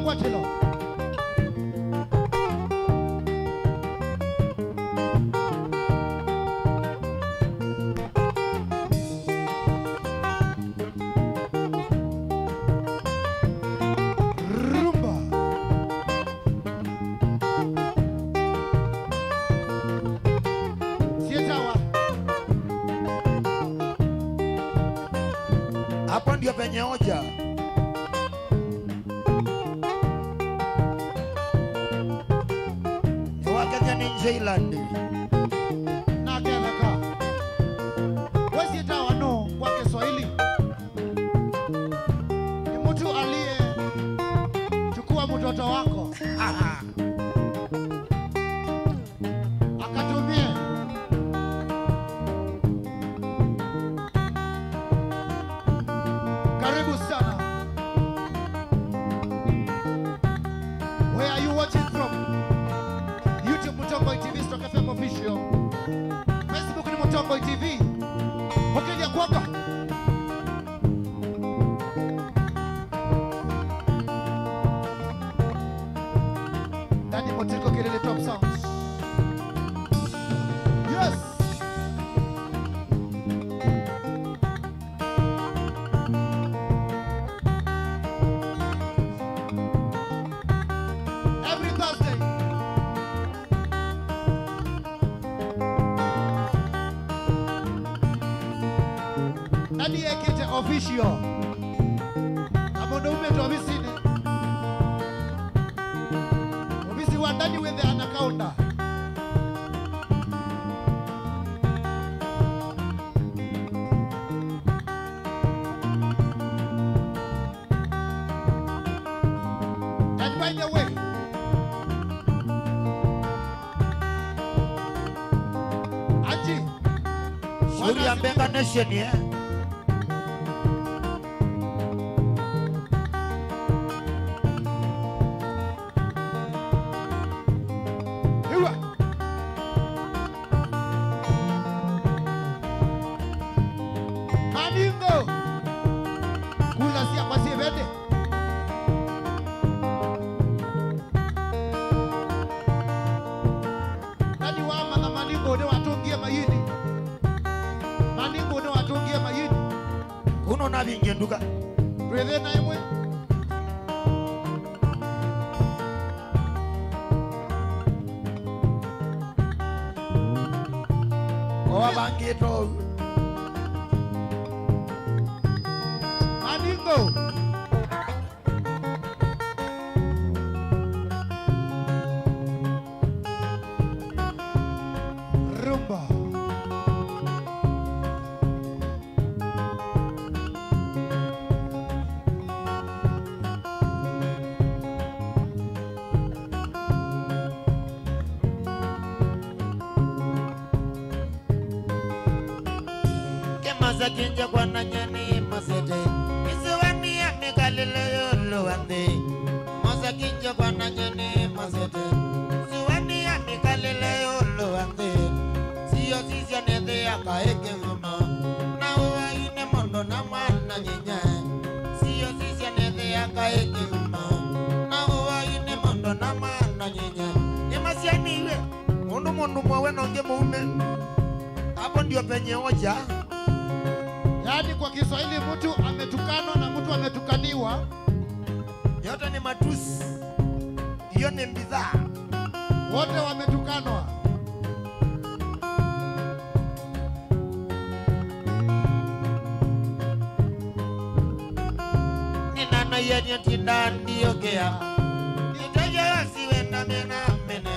Wachelo. Hapo ndio penye hoja. Ni Wakenya ni Zealand. Na keleka. Wezi tawa no kwa Kiswahili. Ni mtu aliye chukua mtoto wako. Akatumie. Karibu sana. Where are you watching from? YouTube Mutomboy TV Stock FM official. Facebook ni Mutomboy TV. Wakilia kwako. Dani Motiko Kilele Top Sounds. Yes. Every Thursday. Nani Ekete official. Amondo umeto ofisini. Ofisi wa ndani with the anaconda. And by the way, Aji, Suri ya Mbenga Nation ya. Iwa. Maningo. Kula siya kwa siya vende. Nani wama na maningo ne watungie mayini. Maningo ne watungie mayini. Kuno na vingenduka. Twethe na imwe. Kwa bangito. Maningo. Rumba. Kemaza kinja kwa nanyani masete. Isiwani ya mikalile yolo wande. Maza kinja kwa nanyani masete. Isiwani ya mikalile yolo wande. Siyo sisi ya nede ya kaeke ngoma. Na uwa ine mondo na mwana nyenye. Siyo sisi ya nede ya kaeke ngoma. Na uwa ine mondo na mwana nyenye. Yemasi ya niwe. Mundu mwawe nonge muume. Hapo ndio penye hoja. Yaani kwa Kiswahili mtu ametukanwa na mtu ametukaniwa. Yote ni matusi. Hiyo ni bidhaa. Wote wametukanwa. Ninano yenye tindani yogea. Nitaja wasiwenda mena mene.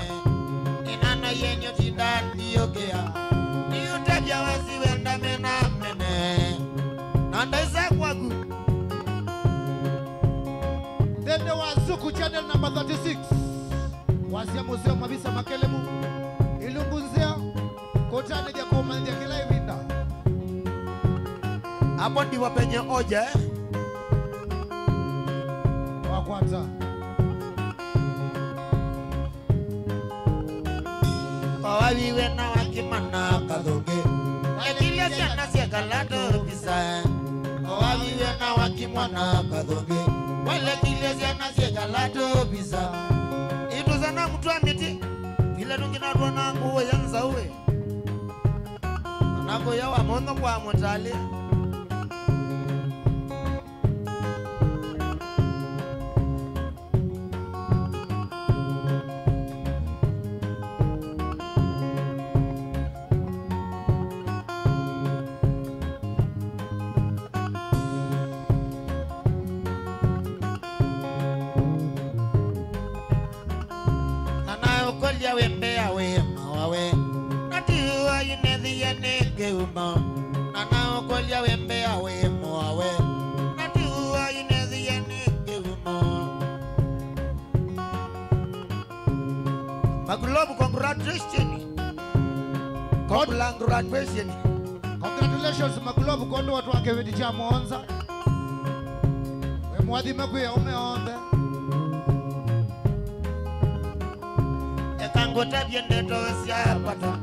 Ninano yenye tindani yogea. Nitaja wasiwenda mena mene. Nandaisa kwagu. Then there was Zuku channel number 36. Wasia Museo Mabisa Makelemu. Ilungunzia. Kotane ja komandia kila ivinda. Hapo ndipo penye hoja. Wa kwanza. Wawiwe na wakimana kadhoge. Wakilia siana siya galato bisa. Wawiwe na wakimana kadhoge. Wale kilia siana siya galato kabisa. Itu sana mtu amiti vile tungina tuona nguo yanza uwe nako yawa mono kwa mutali ya wembe awe mawe natiwa inedhi ya nege uma nana okolya wembe awe mawe natiwa inedhi ya nege uma. Maglobe congratulations. Congratulations Maglobe kondo watu wake wedi cha Monza. We mwadhime kuya umeonde. Ekangota viende tosia pata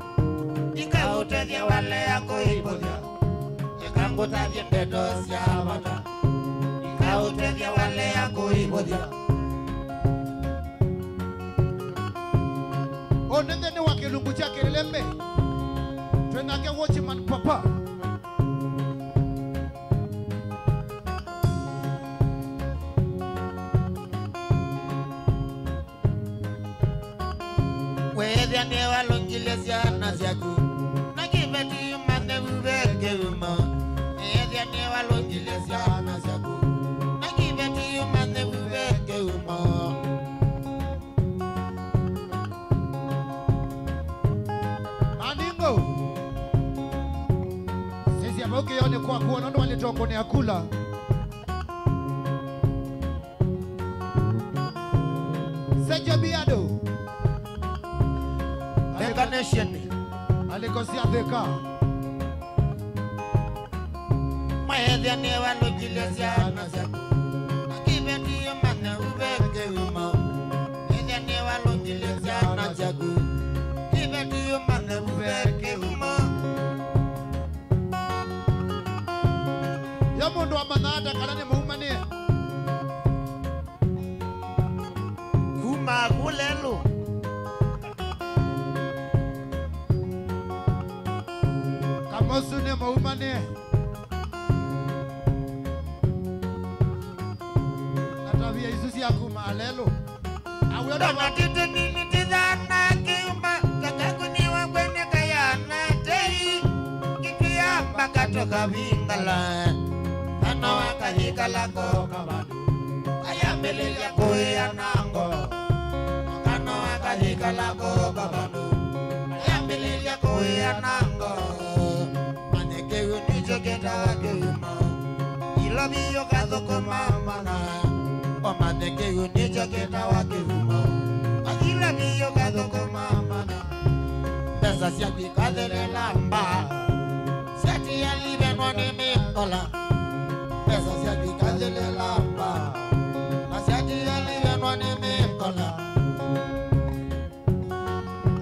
ikaute vya wale yako ipodia. Ekangota viende tosia pata ikaute vya wale yako ipodia. Onende ni wakilungu chake lembe. Twenake watchman papa. Wehedya ne walongilesia naziaku nakibeti mane ubeke uma. Wehedya ne walongilesia naziaku nakibeti mane ubeke uma. Mandingo. Sisi amoke yone kwa kuona ndo walitoko ni akula. Seja biado. Nation Alikosia theka. Wehedya ne walongilesia naziaku nakibeti mane ubeke uma. Wehedya ne walongilesia naziaku nakibeti mane ubeke uma. Ya mundu wa manada kalani muumani. Kuma kulelu Kamosu ni muumani. Natavia isusi ya kuma alelo. Awyo dona tite nini tizana kiumba kakakuniwa kwenye kayana tei kitu ya mpaka toka vingala ana wakahikala koka badu kaya mbele ya kuya nango kana wakahikala koka badu kaya mbele ya kuya nango maneke unicho keta wakeuma ilobiyo kadoko mamana o maneke unicho keta wakeuma akila biyo kadoko mamana pesa siati kadele lamba siati ya libe noni mikola pesa siati kadele lamba siati ya libe noni mikola.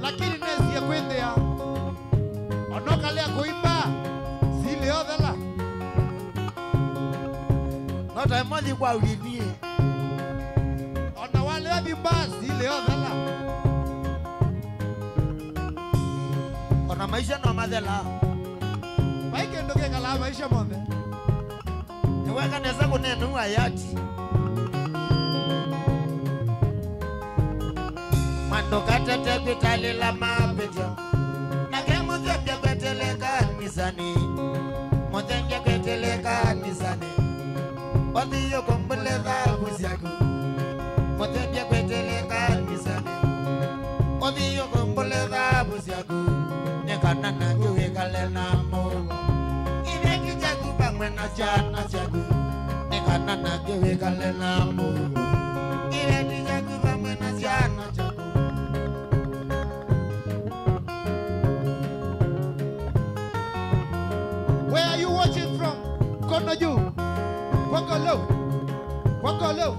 Lakini nesi ya kwende ya onoka lea kuimba zile odela. Nota emoji kwa ulinie Ona wale ya bimba zile odela. ona maisha no madela Maike ndoke kala maisha mwambe. niweka neza kunenu hayati mando katete pitali la mapejo nage muzembia kwetele kanisani muzembia kwetele kanisani wadhiyo kumbule dhabu siaku muzembia kwetele kanisani wadhiyo kumbule dhabu siaku nekana nangiwe kale na mogo iveki chaku pangwe na chana chaku nekana nangiwe kale na mogo iveki chaku pangwe na chana chaku. Where are you watching from? Kono juu. Wako low. Wako low.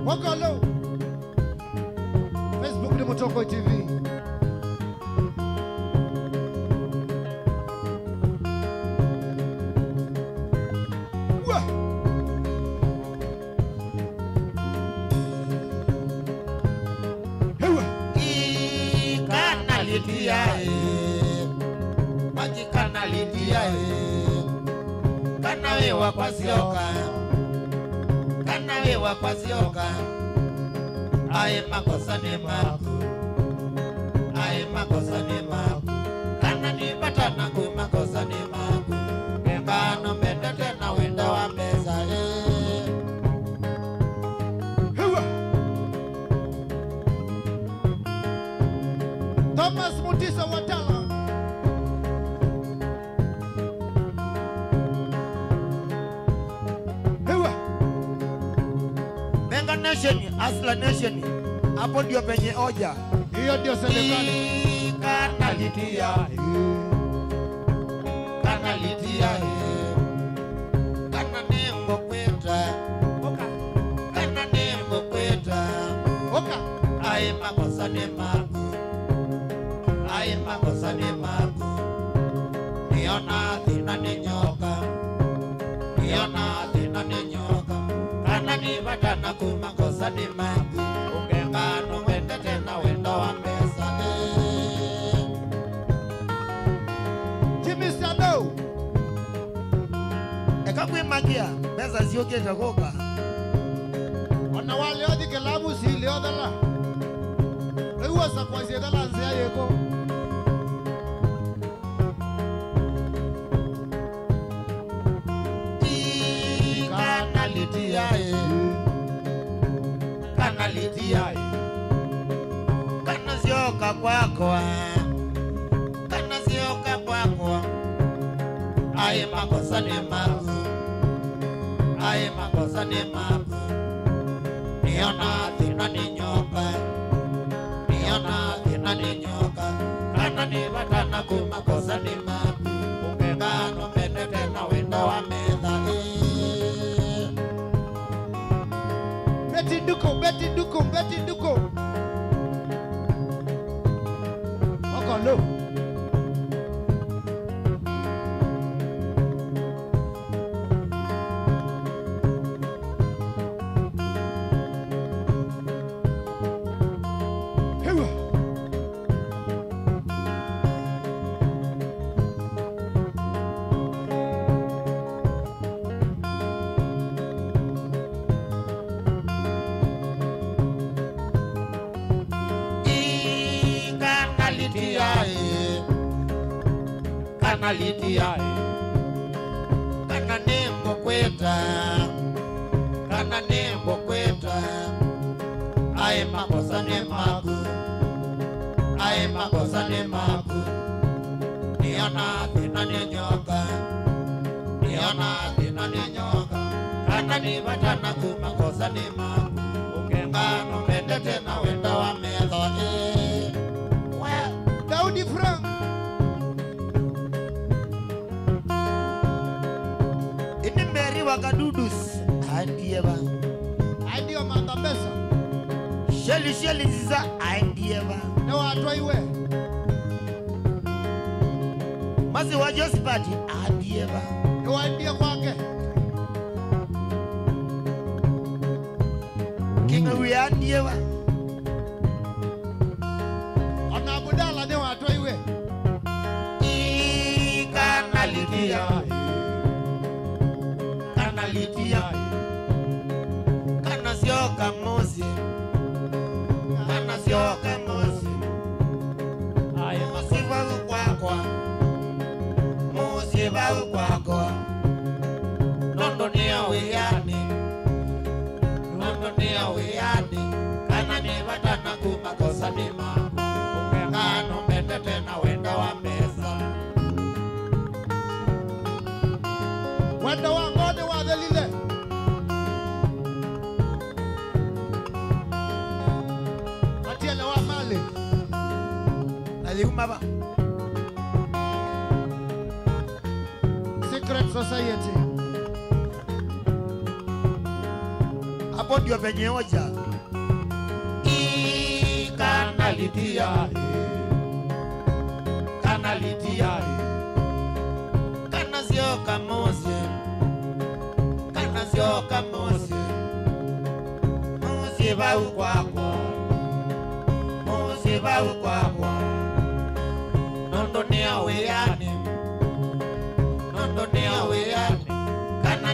Wako low. Facebook ni Mutoko TV. Wah. litia kana wewa kwa sioka kana wewa kwa sioka ai makosa ni maku ai makosa ni maku kana ni patana ku makosa ni maku ngano mbende tena wenda wa meza Hewa Thomas Mutisa Watala Benga Nation, Asla Nation, hapo ndio penye oja. hiyo ndio serikali Kana litia kana nembo kweta kana nembo kweta oka ai makosa ni maku ai makosa ni maku niona thina ni nyoka niona thina ni nyoka kana ni batana ku makosa ni maku ungengano wende tena wendo wa mesa Jimmy Sado ekakwe magia mesa sioke takoka ona wale odi kelabu si le odala ewa sa kwa si dala nzia yeko kana litia kana sioka kwako kana sioka kwako ai makosa ni maku ai makosa ni maku niona thina ni nyoka niona thina ni nyoka kana ni batana ku makosa ni maku ungengano mbende tena wendo wa meza Betty Duko Oko lo Hewa kana litia kana nembo kweta ai makosa ni maku ai makosa ni maku niona thina ni nyoka kana ni batana ku makosa ni maku ungengano mbende tena wenda wa meza Daudi Frank Inimeri wakadudus Andieva Aidio Mandambesa Sheli ziza Andieva ne watwa iwe Mazi wa Josipati Andieva ne waindia kwake Kinga wi Andieva ona budala ne watwa iwe Kana litia Kana sioka mosi Ai masiva kwako Nondo ni awiyani Kana ni batana ku makosa ni maku Ungengano mbende tena wenda wa mesa wenda wa ngode wa dhalile Matiele wa mali Alikumaba Secret Society hapo ndio penye hoja kana litia kana sioka mosi musiba ukwako nondo ni awiyani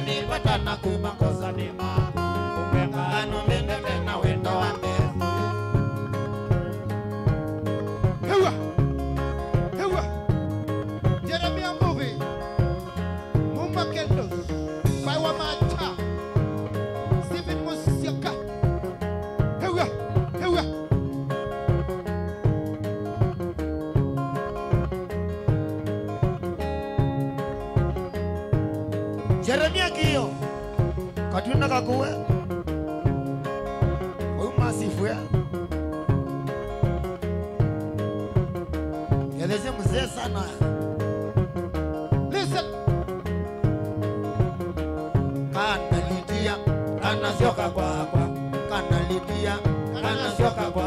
nilipatana kumakosa ni mako Ungengano mende tena wendo wa mbezi Hewa. Hewa. Jeremiah movie. Mumba Kendos. By Wamata. Stephen Musiaka. Hewa. Hewa. Jeremia kiyo Katuna kakuwe Umasifwe Yadeze mzee sana Listen. Kana lidia Kana sioka kwa Kana lidia Kana sioka kwa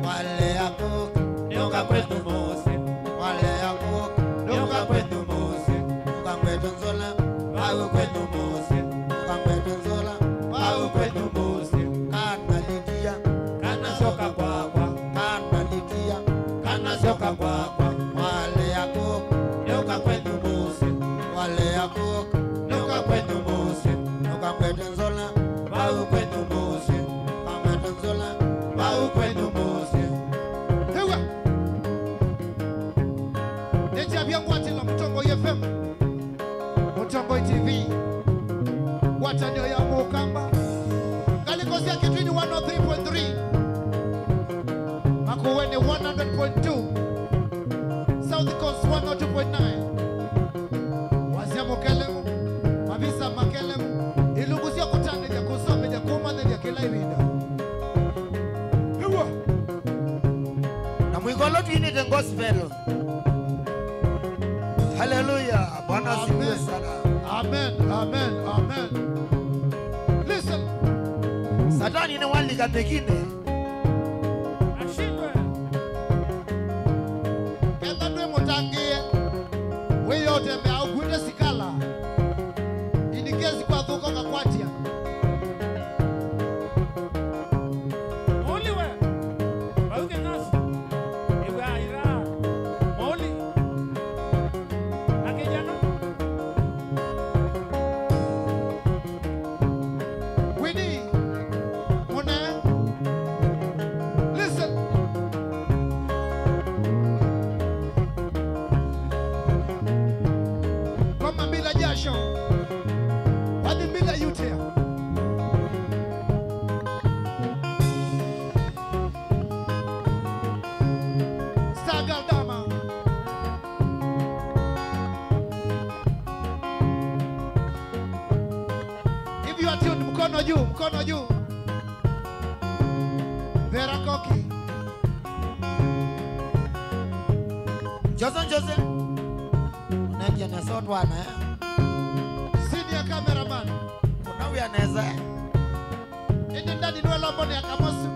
Wale yako Nyoka kwetu mose Wale yako Nyoka kwetu mose Nyoka kwetu nzola Wawe kwetu mose Nyoka kwetu nzola Wawe kwetu mose Kana lidia Kana sioka kwa Kana lidia Kana sioka kwa Wale yako Nyoka kwetu mose Wale yako Nyoka kwetu mose Nyoka kwetu nzola Wawe kwetu mose Nyoka kwetu nzola Wawe kwetu mose Hewa. Neja byangwatila Mutongo FM. Mutongo TV. Watanyo ya Mukamba. Galikosia Kitwini 103.3. Makuweni 100.2. South Coast 102.9. Wazia Mukelemu. Mavisa Makelemu. Ilungusia kutane ya kusome ya kumane ya kila irida. Hewa. Na mwigolo tuinite gospel Hallelujah Bwana asifiwe Amen. sana Amen. Amen. Amen. Listen. Satani ni walika pekine Ashindwe. Kenda nwe mutangie. Weyote me augwinde sikala. Inikezi kwa thuko kakwatia. Oliwe. Bauke nasi. Ewe aira. Oli. Akejana. Winnie. Mune. Listen. Kama bila jasho. Hadi bila yutea. Sagaldama. If you are tuned, mkono juu, mkono juu. Vera Koki. Jose Unengia nesotwa na Senior cameraman. Unawi aneza Indi ndani nwe lombo ni akamosu.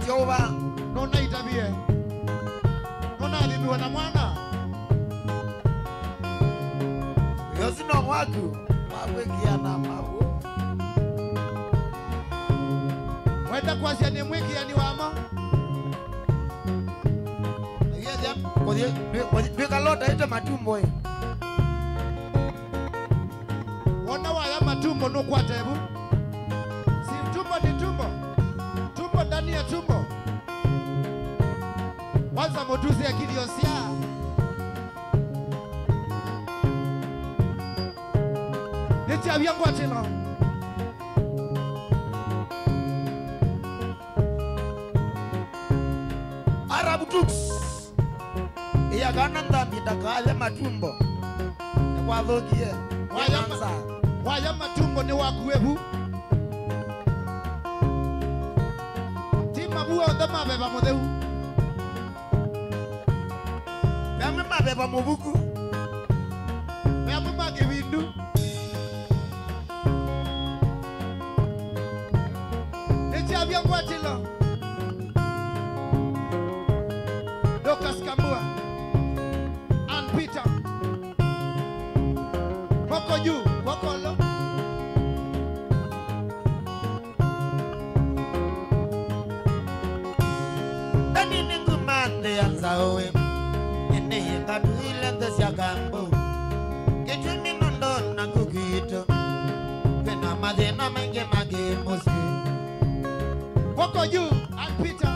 Jehova Nona itabie. Nona alibiwa na mwana. Yosino watu Wawekia na mawu Wenda kwasia ni mwiki ya ni wama. Bika lota ite matumbo Wona waya matumbo nukwa tebu. Si tumbo ni tumbo. Tumbo ndani ya tumbo. Waza motuzi ya kiliosia. Niti abyangu atila. Arabu Tux Iya kana ndambi dakale matumbo Kwa dhokie Wayanza Waya matumbo ni wakuebu. Tima buwa ondama beba modeu. Yame mabeba mubuku Meamu magewindu. Niti abyangu atila. Lucas Kambua. Ann Peter. Wako juu, wako lo. Dani ningu mande yanza owe Nene yenga duile ndesya gambo Kichumi nondon kukito Kena madena menge mage mosi Wako juu and Peter.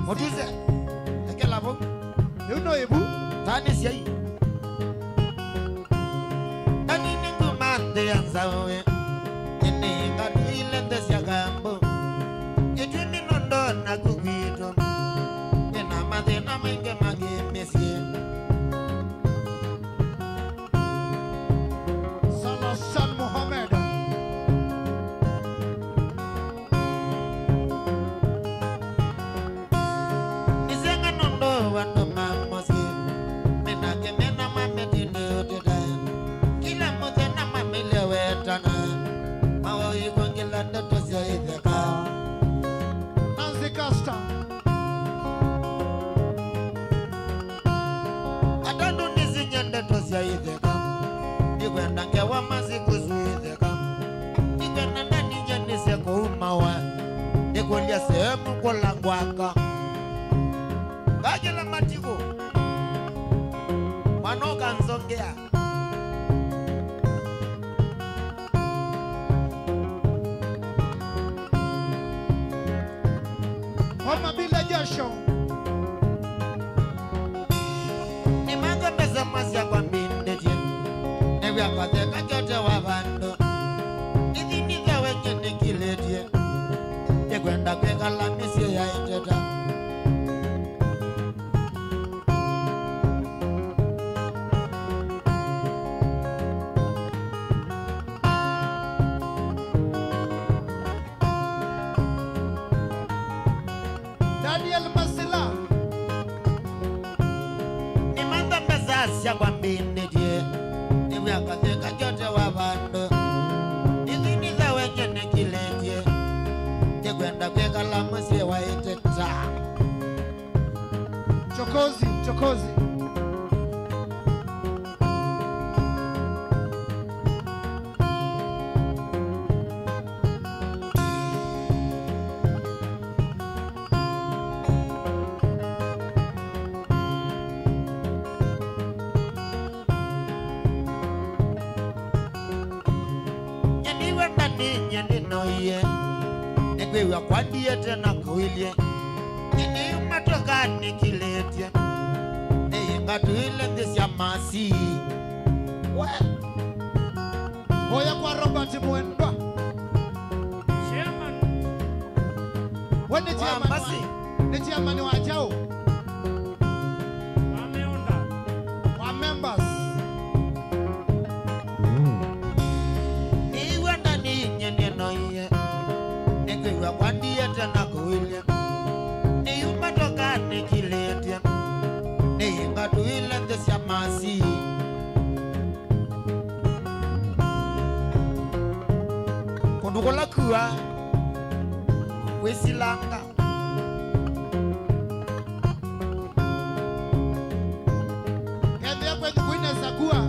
Motuze Eke labo You know Ebu? Tani siyai Tani ningu mande yanzawe Nene ngadu ilende siya gambo Ejuni nondo na kukito Kena madena menge mage mesie Salah San Muhammad. Nisenga nondo wando mamosi Menake mena mametinde utida Kila mote na mamile wetana Mawa yikongila ndoto siya idheka Nancy Caster. Adandu nisinye ndoto siya idheka Nikwenda ngewa masiku suidheka Nikwenda ndani nyenise kuumawa Nikulia sehemu kulangwaka Kajila matiko Manoka nzongea Homa bila jasho. Nimanga pesa masya kwa mbindeje Newe akateka kyote wabando Nidhiniga wenye nikileje Nikwenda kweka la misye ya iteta Daniel Masila. Nimanga pesa asya kwa mbindeje Newe akateka kyote wabando Nidhiniga wenye nikileje Nikwenda kweka la misye wa iteta Chokozi, chokozi. Nyaniwe ndani nyani noye Nekwewa kwa diete na kuilie Nyani umatoka nikiletie Neye ngatu ile ndesya masi We Hoya kwa Robert Mwendwa. Chairman, Wende Wa chairman Mbasi. Ni chairman wa Jao. wameunda. Wa members. Niwe ndani nyani noye Nekwewa kwa diete na kuilie Neye umatoka nikiletie Neye ngatu ile ndesya masi Kundukola kuwa Wesilanga Kende kwenye kuine zakua.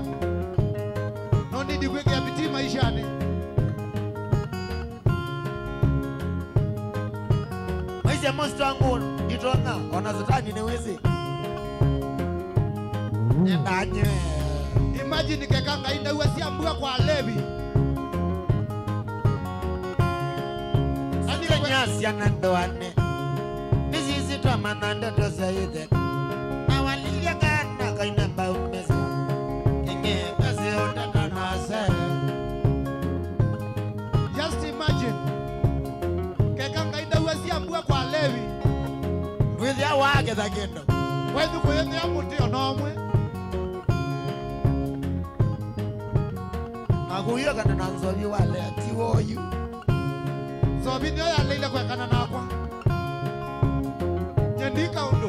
No need kweke ya biti maishani. Maisha monster wangu Nitonga Ona zitani ni wizi Nendanye Imagine kekanga ina uwezi ambua kwa Levi. Sike nyasi ya nandoane Nisi tama nandoto sayide Na walilia kana kaina mba umezi Kenge kasi ondaka nase Just imagine. Kekanga ina uwezi ambua kwa Levi. Withi ya wage za kendo Wedu kwenye ya muti onomwe. Akuyo kana nanzobi wale atiwo yu So binyo ya leile kwa kana nakwa. Nyendika undo.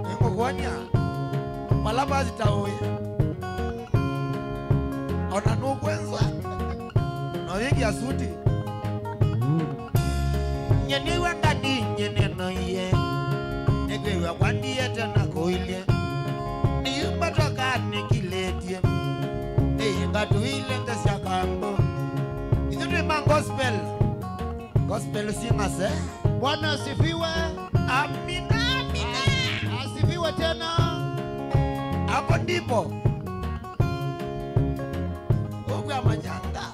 Nengo kwanya Malaba zitaoye Ona nukwenza Na wingi ya suti Nyeniwe ndani nyeneno ye Nekwewa kwa ndiete na kuilie Niyumba toka nikiletie Neyinga tuile ndesya kambo Itutwima gospel Gospel singers eh Bwana asifiwe. Amina amina Asifiwe tena. hapo ndipo ogwa manyanga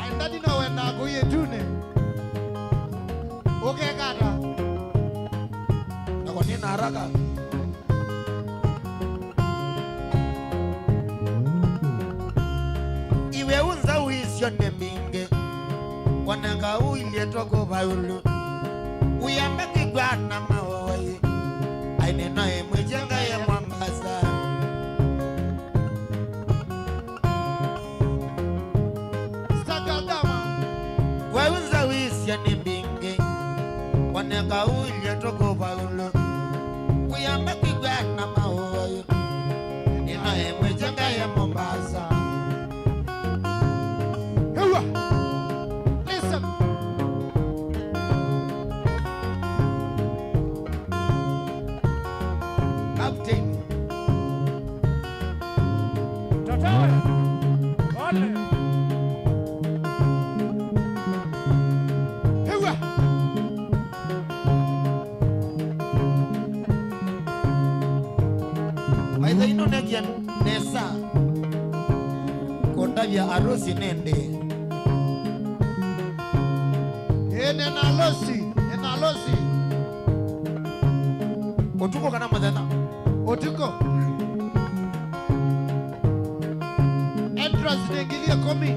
aenda dina wenda kuye tune ukekata na kwa nini haraka iwe unza uisyo nembinge wananga uilietwa kuvaulu uyambe kigwana mawoyi aineno emwejenga ye Mombasa stakadama weunza uisyo nembinge wananga uilietwa kuvaulu uyambe kigwana mawoyi aineno emwejenga ye Mombasa. Listen. Captain Tatawe. Ole. Hewa. aidha inonegia nesa kondavya arusi nende Nenalosi. utuko kana muthenya Otiko. Entrance nengilia komi.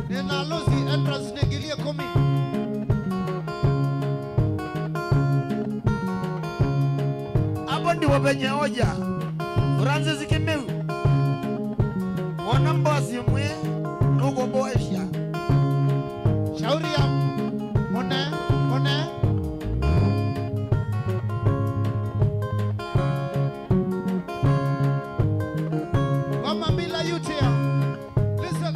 Nenalosi entrance nengilia komi. hapo ndipo penye hoja Francis Kimeu mwana mbosi mwe nuko boesha Shauri ya Mone. Mama bila yutia. Listen.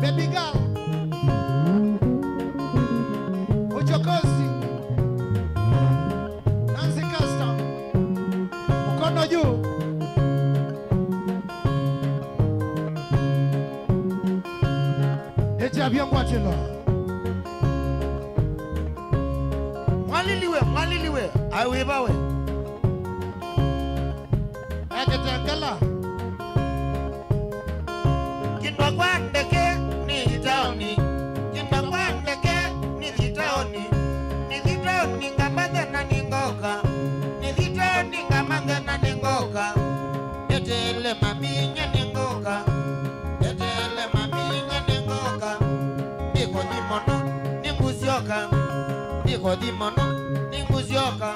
Baby girl. Uchokozi. Nancy Custom. Mkono juu. Ejabia mwatelo. mwaliliwe awibawe Eketengela. kindwa kwa ndeke ni taoni kindwa kwa ndeke ni taoni ngamange na ningoka ni taoni ngamange na ningoka etele maminya ningoka niko di mono ninguzioka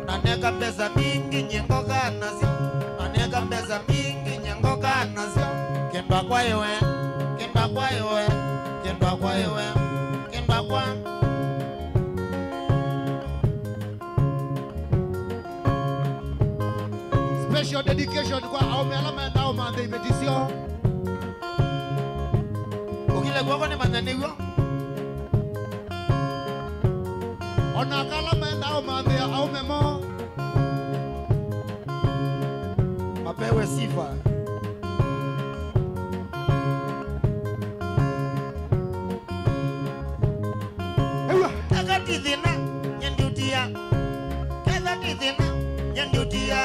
naneka pesa mingi nyengoka nazi naneka pesa mingi nyengoka nazi kendwa kwa yewe Special dedication kwa aume alama ndao mande imetisio. ukile kwako ni mananiwo Ona kalama ndao mande aume mo. mapewe sifa Ewa. takati dhina nyendutia takati dhina nyendutia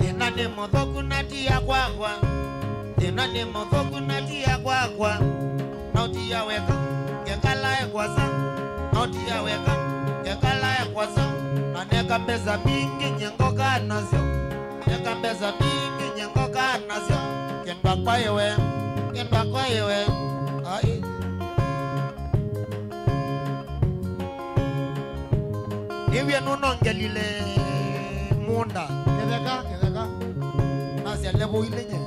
dhina ni mothoku natia kwakwa dhina ni mothoku natia kwakwa nautia weka ngekala ekwasa nautia weka ngekala ekwasa naneka pesa mingi nyengoka nazio neka pesa mingi nyengoka nazio kendwa kwa yewe ai niwie nunongelile munda Kedeka. nasia lebo ilenye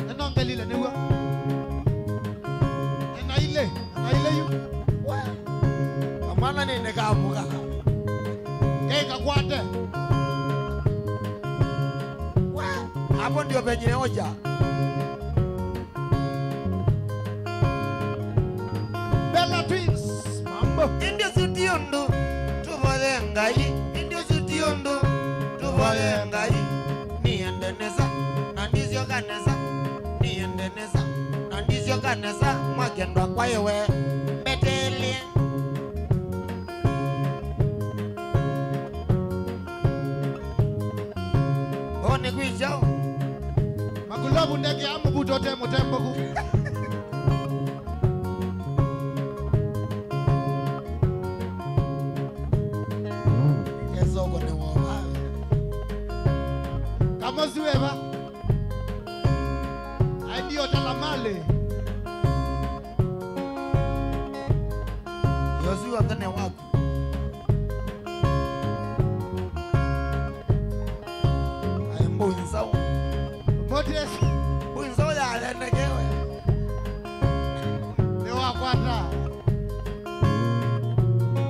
Nenongelile niwa. Enaile yu. amana ni nekamuka Keka kwate. hapo ndio penye hoja Bella Twins. Mambo. indio sutiondo tuvole ngai indio sutiondo tuvole ngai niendeneza na ndizio kaneza niendeneza na ndizio kanisa mwakendwa kwa iwe beteli oni kwijao Magulobu ndege amu butote mutembogu. yeso kone woma Kamozi weba. Aidio talamale. yosi wakane waku aimbo insao Motes. insao ya lendekewe Ni wakwata.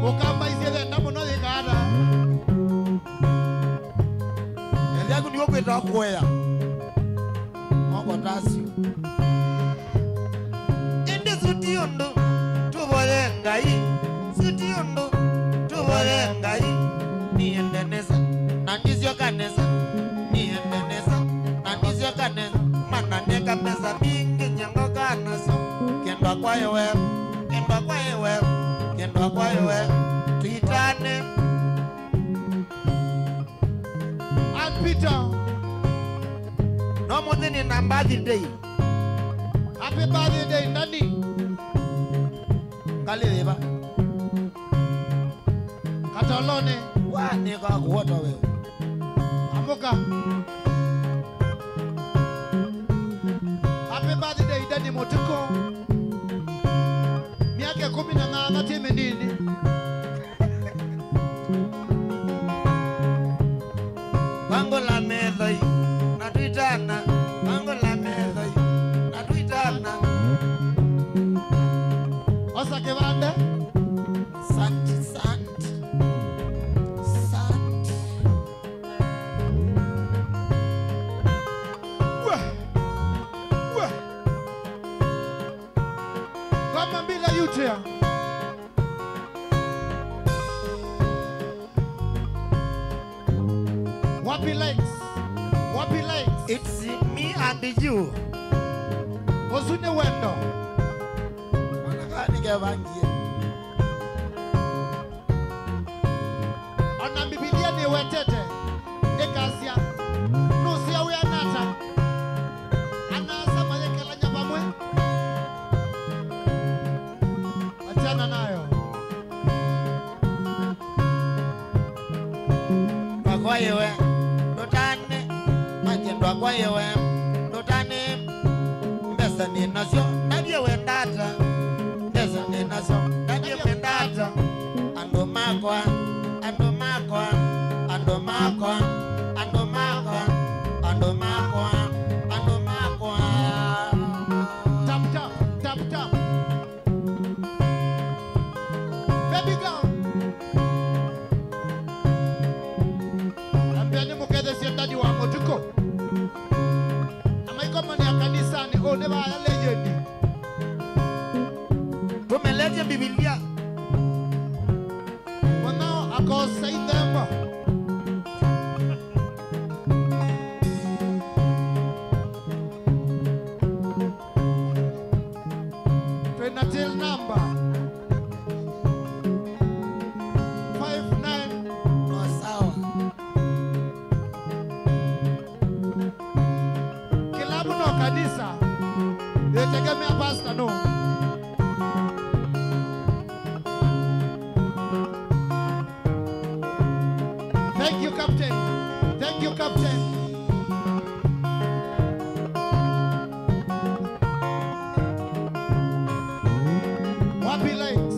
Ukamba izele ndamu no yigada. eliaku niwo kweta kuya oko tasio ende sutiondo tubole ngai sutiondo tubole ngai niendeneza nandizio kaneza niendeneza nandizio kaneza mananeka meza mingi nyango kanaso kendwa kwa yewe kendwa kwa yewe kendwa kwa yewe tuitane Peter. no muthini na birthday Happy birthday Nani. kaliliva Katolone. wanika kuwota wewe Amuka. Happy birthday Dani Motuko. Miaka 18 time nini? bango la medhai na tuitana bango la medhai na tuitana Osa kevande. santi Kama mbila yutia. Wapi likes? Wapi likes? it's me and you Ozune wendo. wanakanike vangie Ona Biblia ni wetete. Ekasia. Nusia we anata. Anasa mayekela nyabamwe. Achana nayo. kwa yewe dotane makendwa kwa yewe dotane mbesa ni nasyo nadie wendata mbesa ni nasyo nadie wendata ando makwa ando makwa ando makwa ando makwa ando makwa ando makwa Tap tap tap tap. Baby girl. Ambiani mukede siendani wa Motuko. Amaiko mani ya kanisani. Oh, neba ya legendi. tumelete Biblia Wanao akosa idhemba. Tuna till number 59. no sawa Kilabu no kanisa. Yetegemea pastor no. Thank you, Captain. Thank you, Captain. Wapi likes?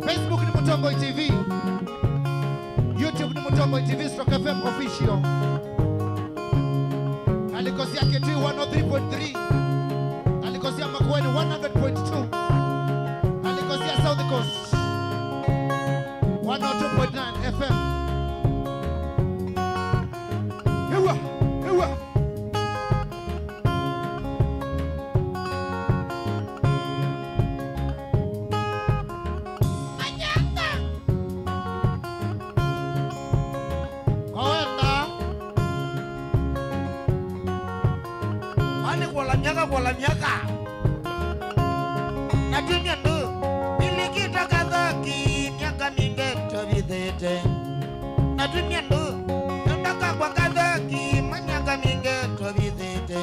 Facebook ni Mutomboy TV. YouTube ni Mutomboy TV Stroke FM official. Alikosia K2 103.3. Alikosia Makueni 100.2. Alikosia South Coast 102.9 FM. Ewa, ewa. Kawenda. ani kwa la la miaka natumia ndo ilikita kadhaki miaka mingi tobidete natumia ndo ndaka kwa kadhaki miaka mingi tobidete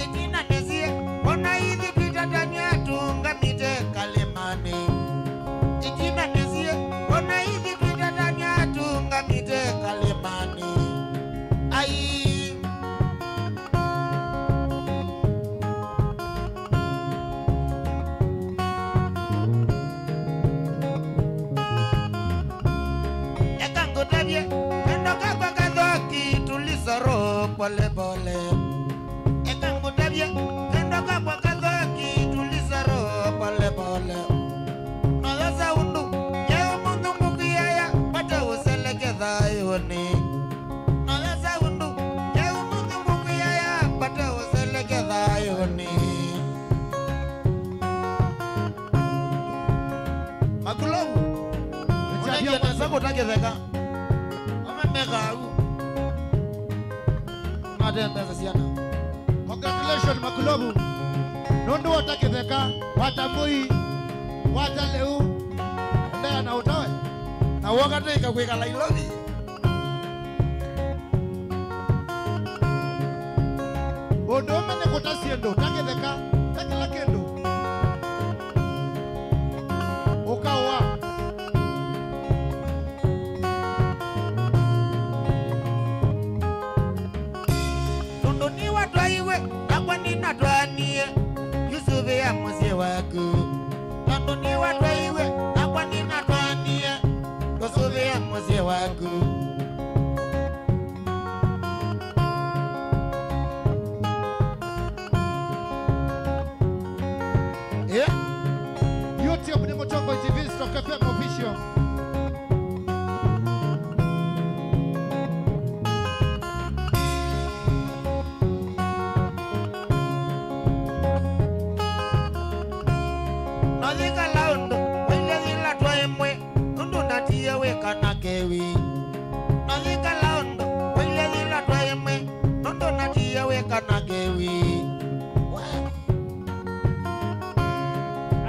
itina nezie ona hivi tutatania tungamite kalemani itina nezie ona hivi tutatania tungamite kalemani ai pole pole ekangu tabia kendo kwa kadhaki tulisaro pole pole nalasa undu yeo mundu mukiyaya pata useleke dhayoni nalasa undu yeo mundu mukiyaya pata useleke dhayoni makulobu unajia nasako taketheka omemeka u congratulations Makulobu nundu watakitheka watamui wataleu ndea na utawe na wakati ikakwika lailobi undu umene kutasiendo takitheka takila kindu ukawa na twanie Yusufu ya mzee wako Nanduni watwa iwe Akwa nina twanie Yusufu ya mzee wako YouTube ni Muchongo TV Stock FM official.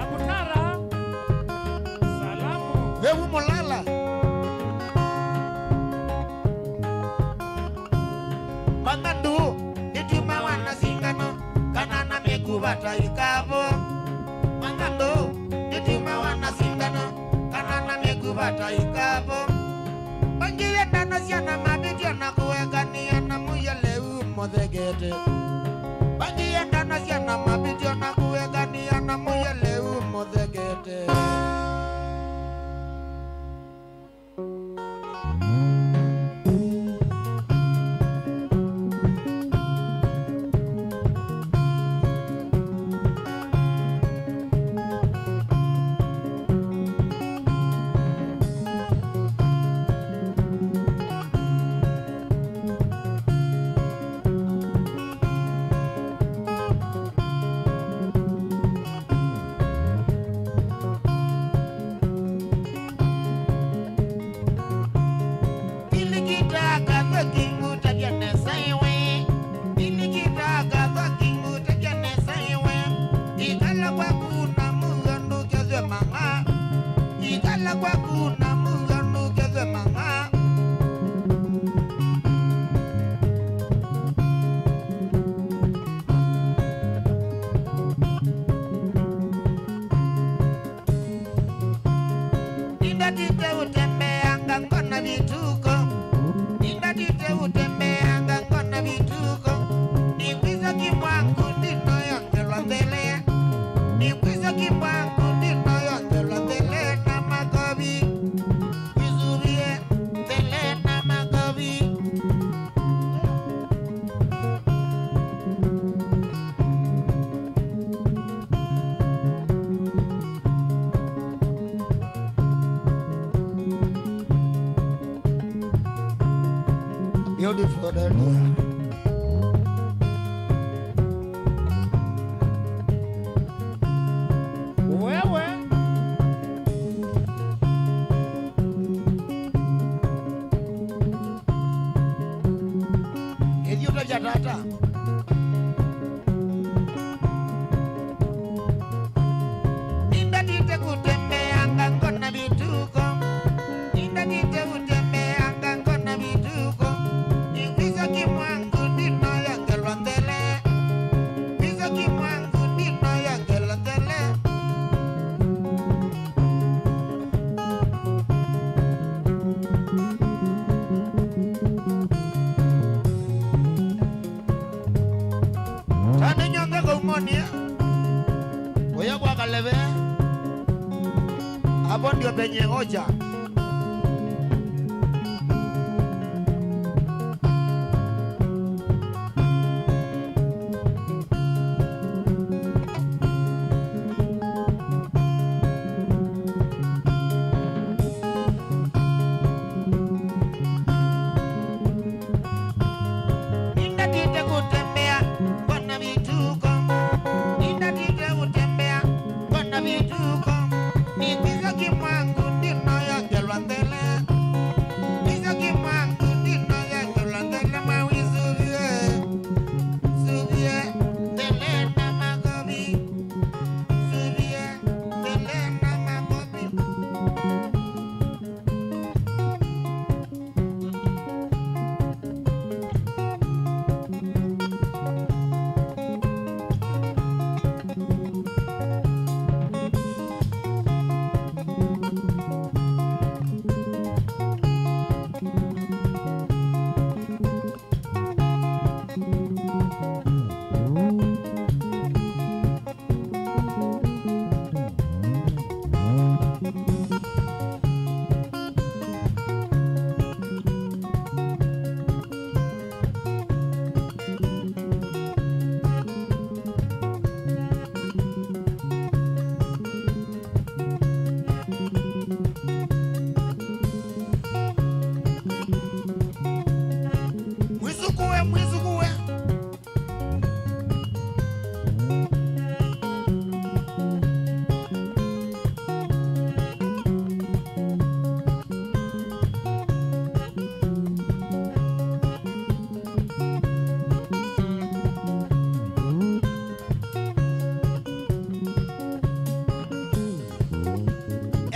Akutara salamu wewe mulala Bangandu Nituma wana singano Kanana mekubata ikabo Bangandu Nituma wana singano Kanana mekubata ikabo Bangiye dana siana mabidio na kuwekania na muyele umodhegete Bangiye dana siana mabidio na kuwekania na muyele umodhegete Beautiful wewe Edio tata Hapo ndio penye hoja. Ninataka kutembea kuna vituko, ninataka kutembea kuna vituko, nikiza kimwangu ndino yangelwa mbele, nikiza kimwangu ndino yangelwa mbele, mawizuvie suvie mbele na magobi, suvie mbele na magobi. Mwizukuwe, mwizukuwe.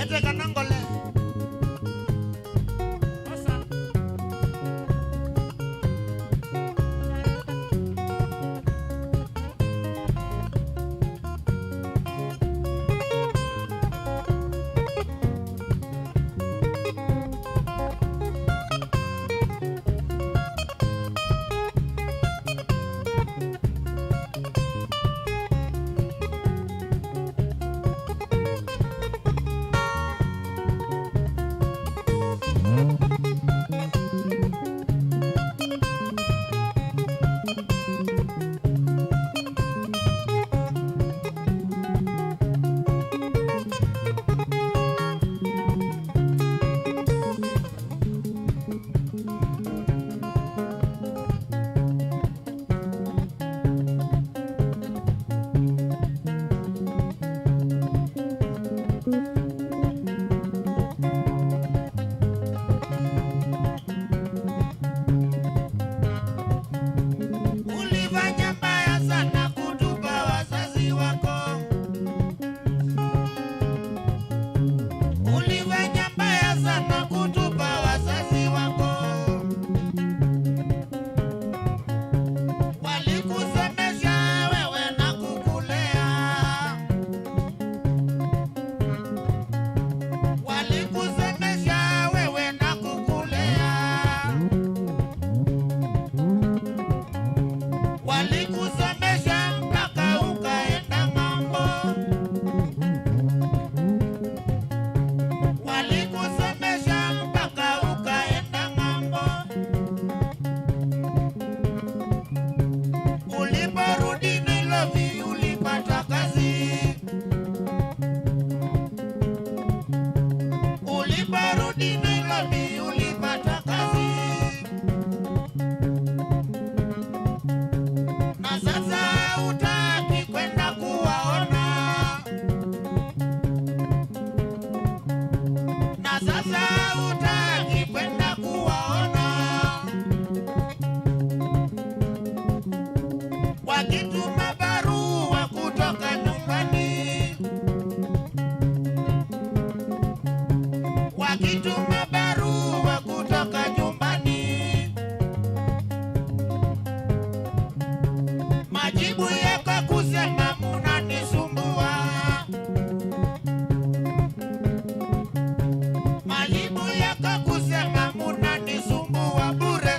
Ete kanangole. Sasa Ulifanya mbaya sana kutupa wazazi wako. Ulifanya mbaya sana kutupa wazazi wako. Walikusomesha wewe na kukulea. Walikusomesha wewe na kukulea. Walikusomesha mpaka ukaenda ng'ambo. Walikusomesha mpaka ukaenda ng'ambo. Uliporudi Nairobi ulipata kazi. Uliporudi Nairobi ulipata kazi. Na sasa hutaki kwenda kuwaona. Na sasa hutaki kwenda kuwaona. Wakituma barua kutoka nyumbani. Wakituma barua kutoka nyumbani. Majibu yako kusema munanisumbua. Majibu yako kusema munanisumbua bure.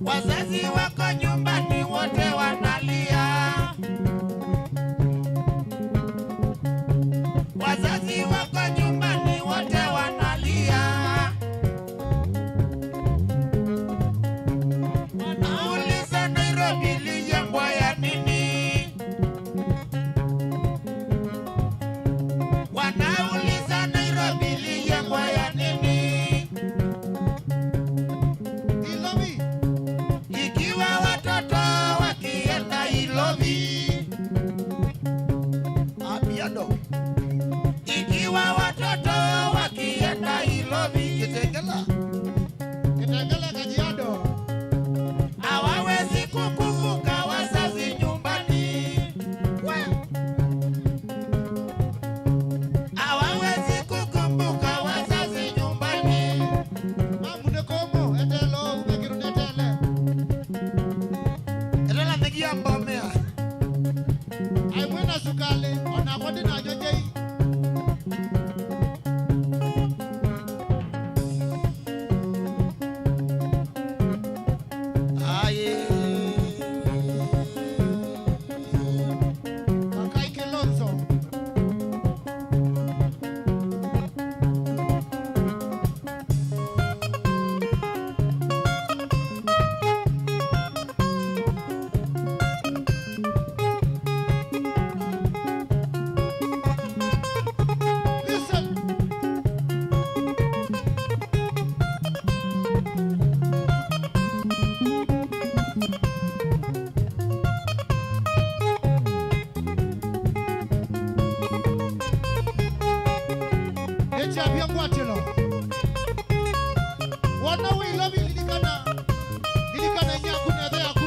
Wazazi wako nyumbani wote wanalia. Ona kwa dina jojei. Aye. Kakai Kilonzo. Listen. Echa pia kwatelo. Wana we love lilikana. Lilikana nyaku na yaku.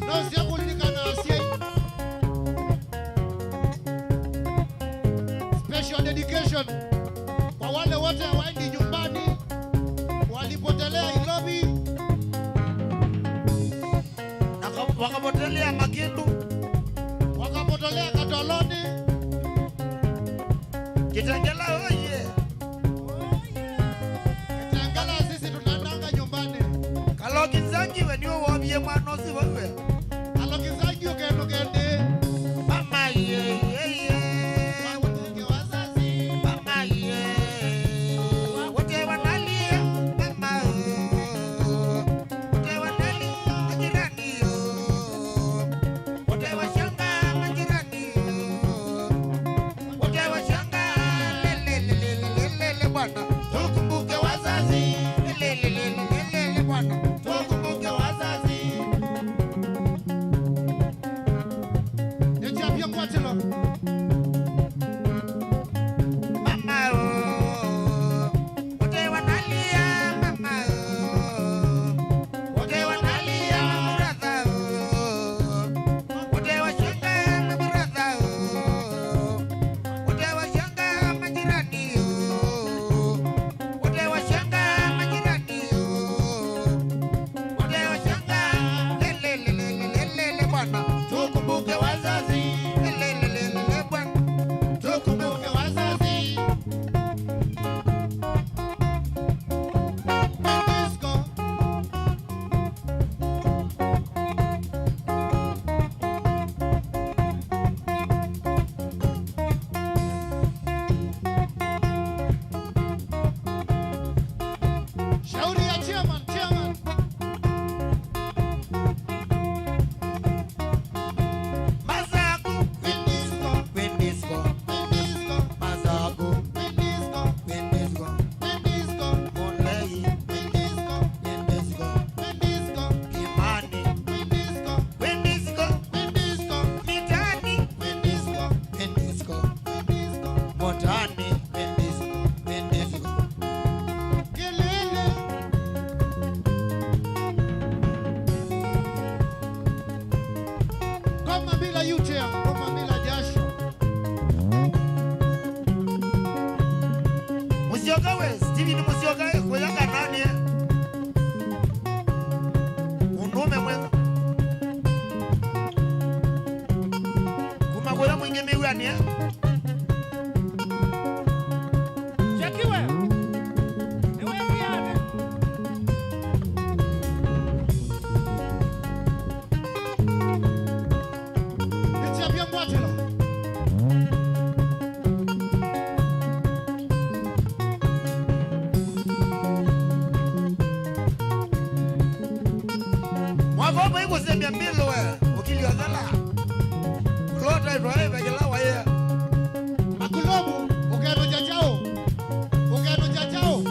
No siaku lilikana asiye. Special dedication kwa wale wote waendi nyumbani walipotelea Ilobi. Wakapotelea Makindu, Wakapotolea Katoloni. Kitengela oye. Tangala sisi tunananga nyumbani. Kalokinzangi wenio wabie mwanosi wewe. Alokizaji ukendo kende. Mama ye. Wawutenge wazazi. Mama ye. Wote wanalia. Mama. Wote wanalia majirani yo. Wote washanga majirani yo. Wote washanga lele bwana. Tukumbuke wazazi. Lele bwana. Tukumbuke wazazi. Echa pia kwatelo. Mama wote wanalia mama wote wanalia brother wote washanga brother wote washanga majirani wote washanga majirani wote washanga lele bwana tukumbuke wazazi lele bwana tukumbuke wazazi. Disco. Shauri ya chairman. Mazaku Disco. Windisco Disco. Mazaku Disco. Windisco Disco. Mulei Disco. Windisco Disco. Imani Disco. Windisco Disco. Mitani Disco. Windisco Disco. Motani Windisco Kelele. Koma bila UTM, koma bila jasho. Musioka we Steven Musioka kuyanga nani Unume mwenza Kumagoya mwingi miwani Jakiwe. Ewe viane. Echa pia kwatelo. Mwavomo iko sembia mbilo we Ukili wadhala Klota iroe vajela waye Makulobu, ukeno jajao. Ukeno jajao.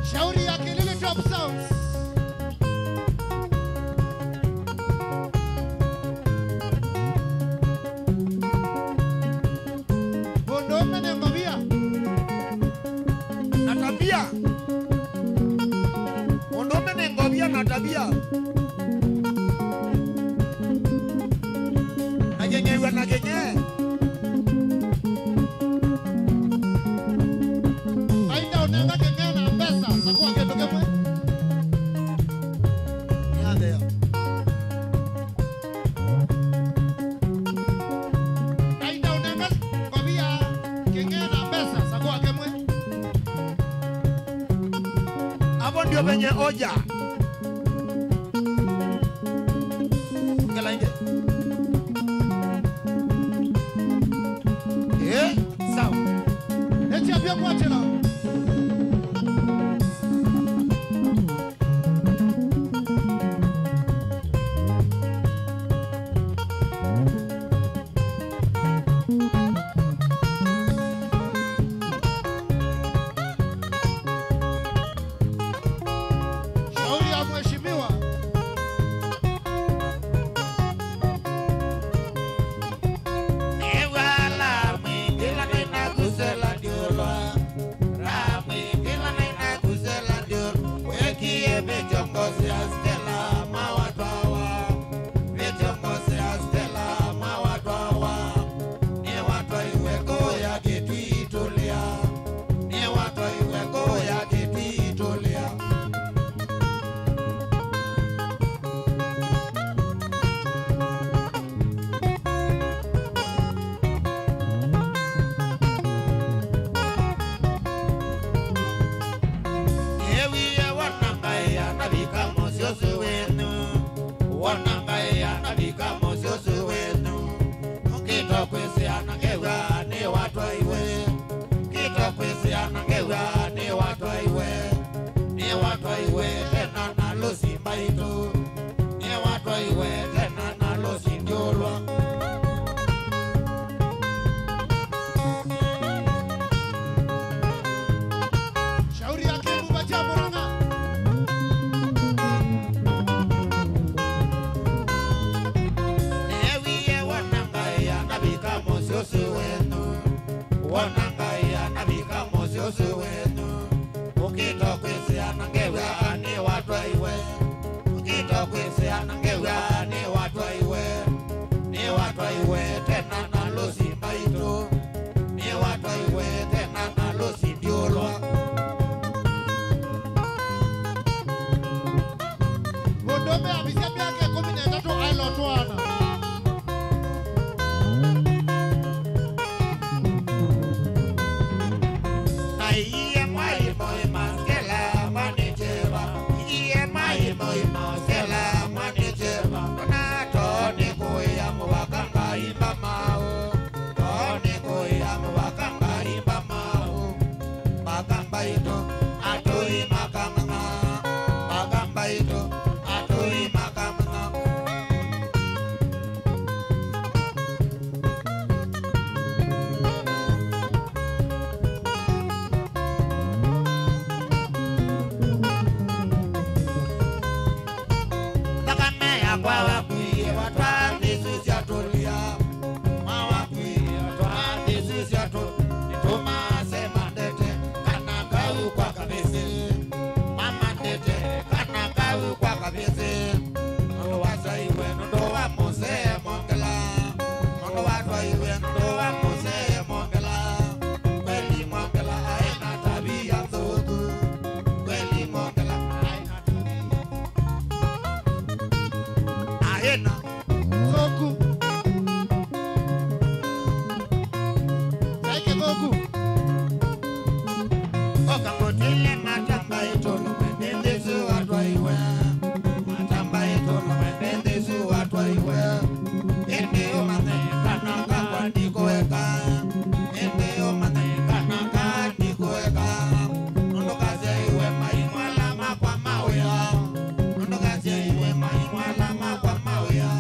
Shauri ya Kelele Top Sounds. Bondo mene ngobia. ndio wenye hoja. Ngela inge. Sawa. Eti apia kwa tena. Shauri ya mheshimiwa. Ewala mwingila nina kusela diolwa. Ra mwingila nina kusela diolwa. Wekie vijongozi ya Stella mawatwawa. Vijongozi ya Stella mawatwawa. Ni watwa iweko ya kitu itulia. Ni watwa iweko ya kitu itulia. Ewiye wanangaya nabika mosiosu wenu. Wanangaya nabika mosiosu wenu. Ukito kwesi anangewa ni watwa iwe. Ukito kwesi anangewa ni watwa iwe. Ni watwa iwe tena nalo simba ito. Ni watwa iwe tena nalo sindiolwa. Shauri ya Kimbu Batia Muranga. Ewiye wanangaya nabika mosiosu wenu. Wanangaya nabika mosiosu wenu. Ukito kwesi anangewa ni watwa iwe. Ukito kwesi anangewa ni watwa iwe. Ni watwa iwe tena nalo simba ito. Ni watwa iwe tena nalo sindiolwa. Gondombe abisia byake 13 ailotwana. Iye mai moi maskela manijeba. Iye mai moi maskela manijeba. Na toni kuya mwakanga imba mao. Toni kuya mwakanga imba mao. Makamba ito atoi makamanga. Makamba ito atoi makamanga. Takamea kwa wakwiye watwandi sisi atulia. Mawakwiye watwandi sisi atulia. Nituma sema ndete kanakau kwa kabisi. Mama ndete kanakau kwa kabisi. Nondo wasa iwe nondo wa mose mongela. Nondo watwa iwe nondo wa mose mongela. Kweli mongela haina tabia nzuri. Kweli mongela haina tabia. Haina. Zoku. Saike Zoku. Okangotile matamba itono mwendezu watwa iwe. Matamba itono mwendezu watwa iwe. Ende omane kanaka kwa ndikoeka. Ende omane kanaka ndikoeka. Nondokaze iwe maimwala makwa mawea. Nondokaze iwe maimwala makwa mawea.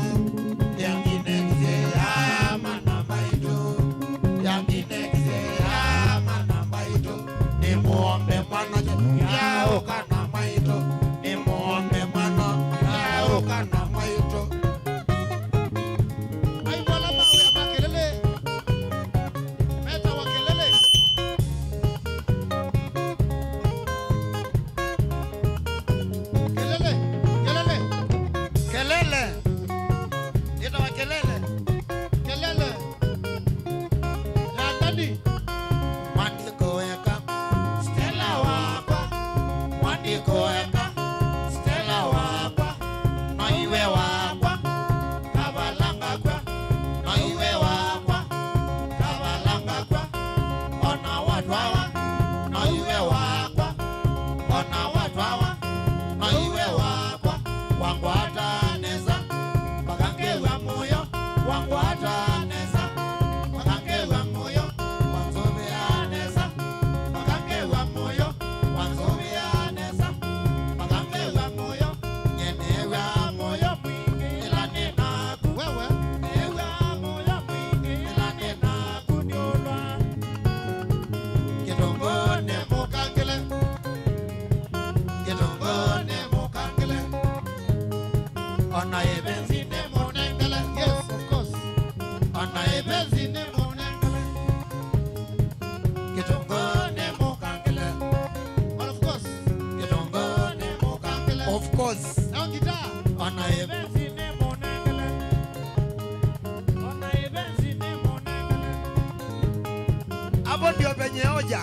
hapo ndio penye hoja.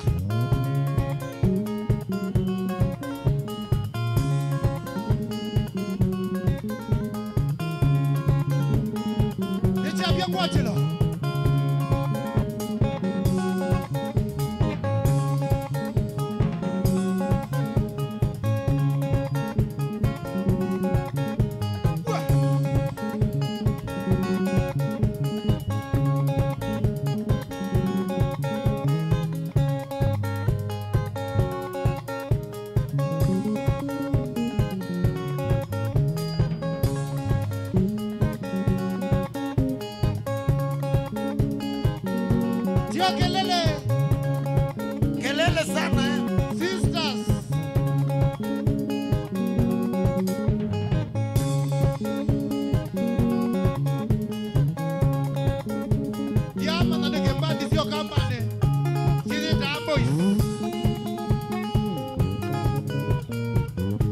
Nichapia kwa tilo. Dio kelele. Kelele sana eh. Sisters. Yama na nige bandi sio kambane. Sisi boys.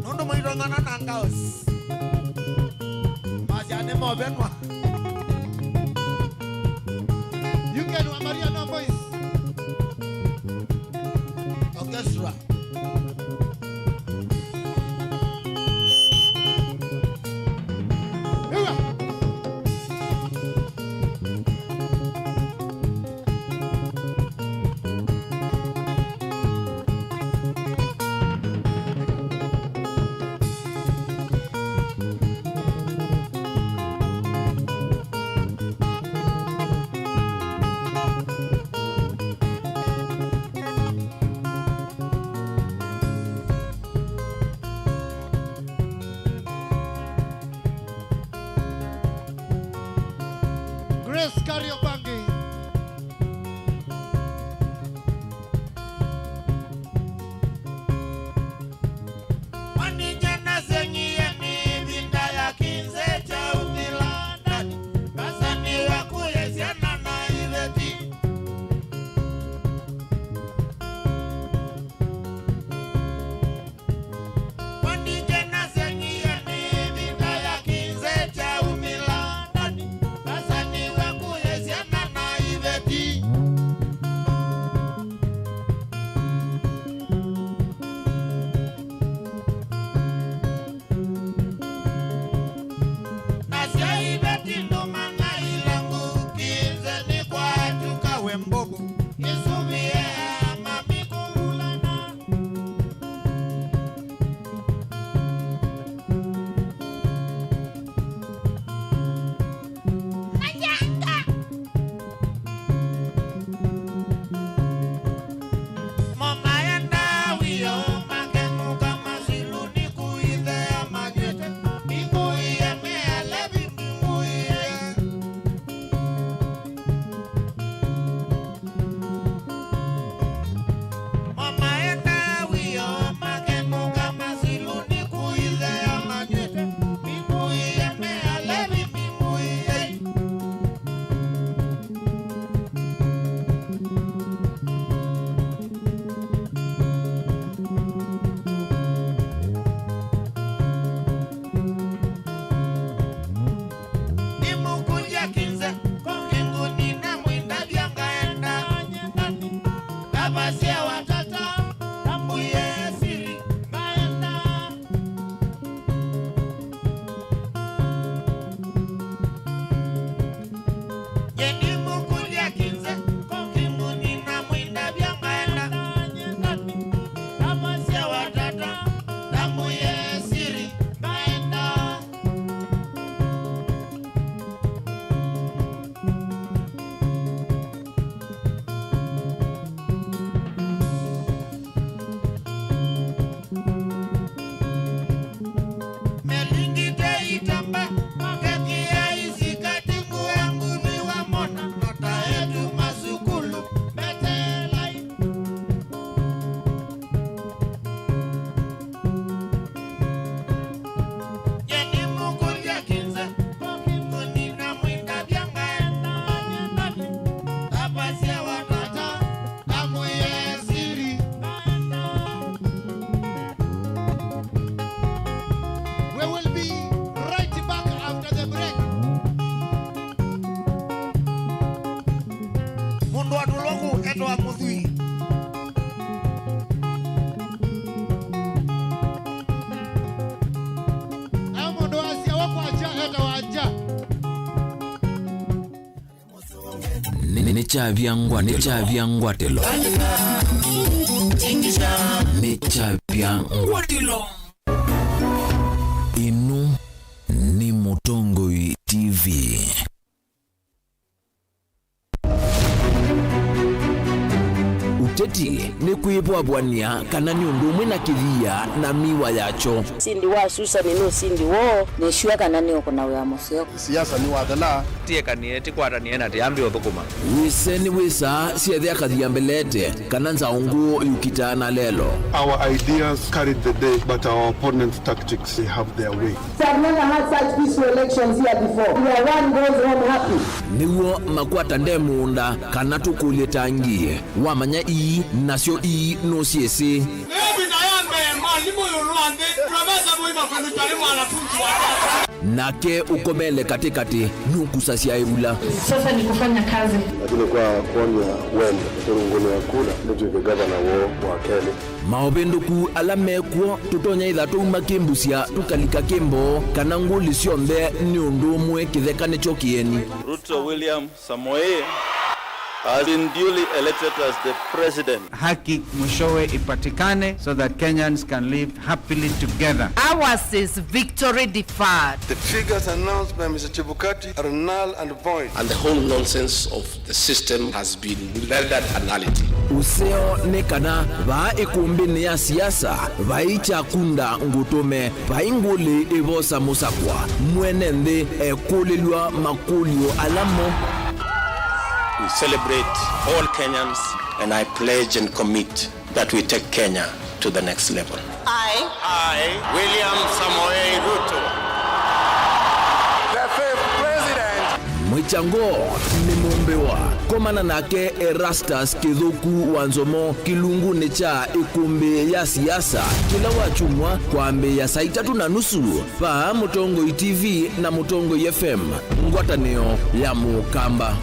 Nondo mairo ngana nangaos. Majane mo benwa. You can wa Maria no boys. Orchestra. Ewa. Grace Kariobangi. Wanijana zenye ni vinda ya kinze cha utilandani. Basa ni wakuyesiana na iveti. Wanijana zenye ni vinda ya kinze cha utilandani. Basa ni wakuyesiana na iveti. Nasia iveti ndo manga ilangu kinze ni kwa tuka wembogo. Isumie mami kurulana. Mama yenda wiyo magenu kama siluni kuithe amagete. Miguiye mealevi miguiye. Mama yenda wiyo magenu kama siluni kuithe amagete. Miguiye mealevi miguiye. Nimukuja kinze kinguni na mwinda vyangaenda nyendani. Kabasia watata tambuye siri ngaenda. Nimukuja kinze kinguni na mwinda vyangaenda nyendani. Kabasia watata tambuye siri ngaenda. Melingite itamba, keki ya isikati nguyangu miwa mona. Wanda wanja. Ni chavya ngwatelo. Ni chavya ngwatelo. Inu ni Mutongoi TV. Uteti ni kuibwabwania kana ni undumwe na kithia na miwa yacho. Sindi wa Susan no sindi wo ne shua kana ni okona wa museo. Siasa ni wadala. Tie kanieti kwara ni ena tiambi othukuma. Wiseni wisa siethia kathia mbelete kana nzaungu yukitana lelo. Our ideas carried the day, but our opponents' tactics, they have their way. We have never had such peaceful elections here before. Where one goes home happy. Niwo makwata ndemunda kana tukulie tangie. Wamanya ii nasio ii no siesi. Nake ukomele katikati nukusasia ibula. Sasa ni kufanya kazi. Lakini kwa kuonya wende, turunguni wa kula, ndio gavana wa Kenya. Maobenduku alamekwo tutonya ithatu makimbusia tukalika kimbo kana nguli cionthe ni undumwe kithekane chokieni. Ruto William Samoei has been duly elected as the president. Haki mwishowe ipatikane so that Kenyans can live happily together. Ours is victory deferred. The figures announced by Mr. Chebukati are null and void. And the whole nonsense of the system has been rendered nullity. Useo nekana va ikumbini ya siasa vaicha kunda ngutume vainguli ivosa musakwa mwenende ekulilwa makulio alamo. We celebrate all Kenyans, and I pledge and commit that we take Kenya to the next level. I, William Samoei Ruto, the fifth president. Mwichango ni mumbewa komana nake Erastus Kithuku Wanzomo kilungu necha ikumbi ya siasa kila wachumwa kwa ambe ya saa 3:30 pa Mutongoi TV na Mutongoi FM ngwatanio ya Mukamba.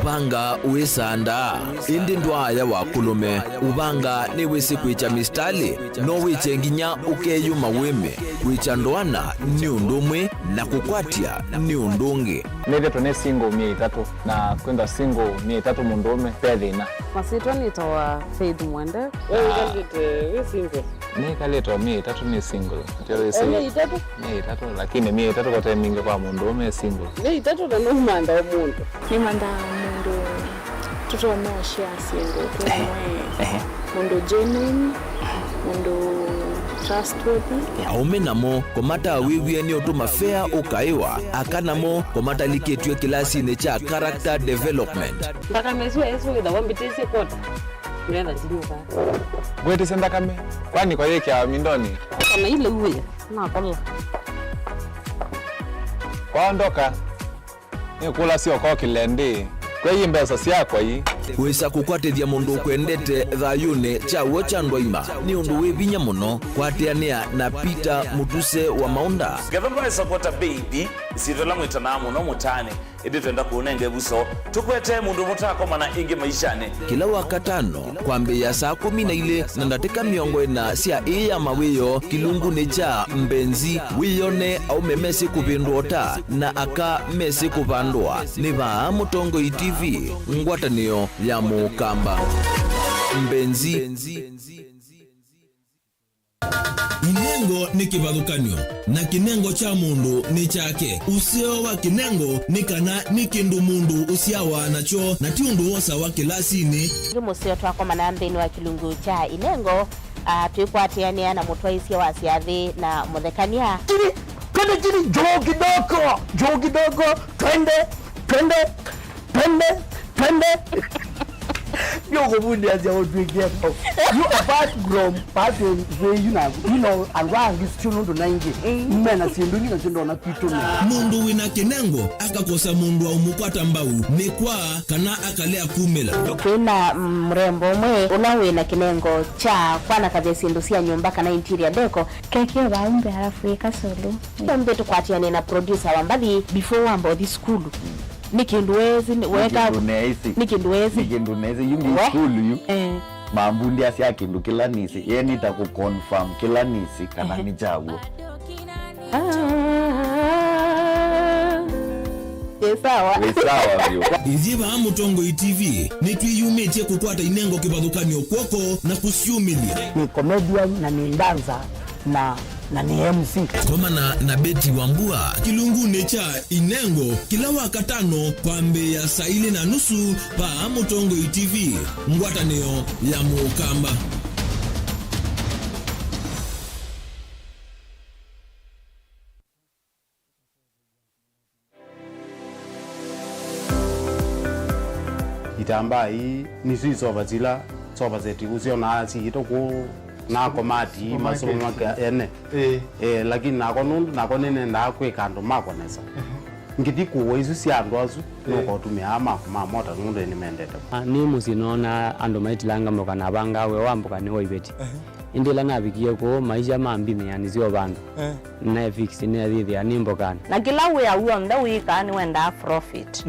Ubanga uisanda indi ndwaya wakulume ubanga ni wisi kwicha mistali no wiche nginya ukeyuma wime kwicha ndwana ni undumwe na kukwatia ni undungi nede tone single 300 na kwenda single 300 mundume pedina Masitwa nitoa Faith Mwende. Wewe ungalite single ni kaleta 300 ni single ndio isi 300 lakini 300 kwa time mingi kwa mundume single 300 na numanda omuntu ni manda mundu tutoa share single tuwe mundu genuine mundu trustworthy aumenamo komata wiwie ni otuma fair ukaiwa akanamo komata liketwe kilasi ne cha character development mpaka meswe ezo ida wambitese kota nenda ndiuka gwete senda kame kwani kwa yake ya mindoni kama ile uwe na kola kwaondoka ni kula sio kwa kilende kwa hii mbesa siakwa hii wesa kukwatithia mundu kwendete thayune chawo cha ndwaima ni undu wivinya muno kwatiania na Peter Mutuse wa Maunda Gavana supporta baby sitola mwitana muno mutane edi twenda kuonenge buso tukwete mundu mutako mana ingi maishane kila wakatano kwambe ya saa 12 na ndateka miongo ina sia iya mawiyo kilungu ni cha mbenzi wiyone au memesi kupindota na aka mesi kupandwa ni va Mutongoi TV ngwatanio ya Mukamba mbenzi Inengo ni kivathukanio na kinengo cha mundu ni chake usio wa kinengo ni kana ni kindu mundu usiawa nacho na ti undu wosa wa kilasini musio twako manambeni wa kilungu cha inengo tuikwatiania na mutwaisia wa siathi na muthekania Kile joo kidogo twende Yo bundi as your drink here. You apart from part you know and wang is still not 90. Mena sinduni na sindo na kitu. Mundu wina kinengo akakosa mundu wa umupata mbau ni kwa kana akalea kumela. Kuna mrembo mwe unawe na kinengo cha kwana kazi sindusia nyumba kana interior deco keke waumbe halafu ikasolo. Mbe tukwatiane na producer wa mbali before wambo this school. Nikinduwezi weka nikinduwezi yungi school yu mambundi asia kindu kila nisi yeni itakuconfirm kila nisi kana ni chaguo. Sawa vyo Ithiba Mutongo TV nitwiyumitie kukwata inengo kibadhukanio kwoko na kusiumilia. Ni comedian na ni dancer na ni MC. Koma na Betty Wambua kilungune cha inengo kila wakatano kwa Mbeya saa 4:30 pa Mutongo TV ngwatanio ya Mukamba. Itamba hii nisi soba zeti usiona asi itoko na komati masomo maka ene lakini nako nene ndakwe kando makonesa ngidiko wezu si ando azu noko tumia ama mota ngundo ni mendete ni musinona ando maitilanga moka na banga we wambuka ni oibeti indila nabikie ko maisha mambi yani sio bandu na fix ni adhithi animbokana na kila we awu nda we kan wenda profit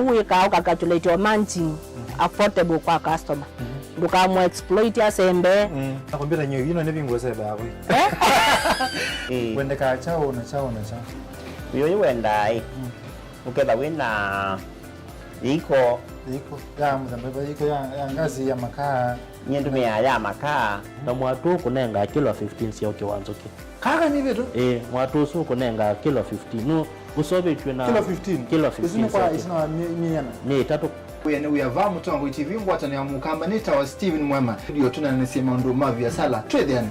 we ka calculate your managing affordable kwa customer buka mo exploit ya sembe nakwambia nyewe yino nebingo sebe yawe wende ka chao na chao yo wenda ukeda wina iko ya mzambe iko ya ngazi ya makaa nyendume ya makaa na mwatu kunenga kilo 15 sio kiwanzo ki kaka ni beto mwatu su kunenga kilo 15 no usobe tuna kilo 15 isina miana ni tatu uyene uyava Mutongo TV ngwatani ya Mukamba nita wa Steven Mwema ndio tunanasema ndo mavi ya sala twedhiani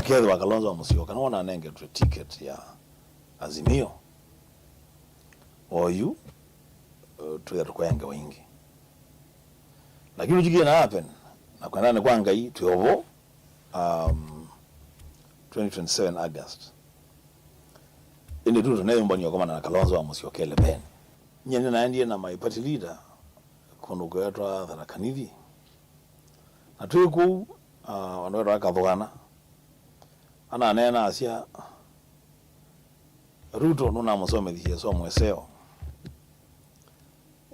Kedwa Kalonzo Musyoka naona nenge ticket ya Azimio oyu tuyatukwenga wingi lakini ujigie na happen na kwa nani kwanga hii tuyovo 2027 August indi tu tunayo mbani yokoma na Kalonzo wa Musyoka ben nyene naendie na my party leader kono gwetwa Tharakanithi na tuiku wanawera kathogana ana nena asia Ruto nuna musomethie so mweseo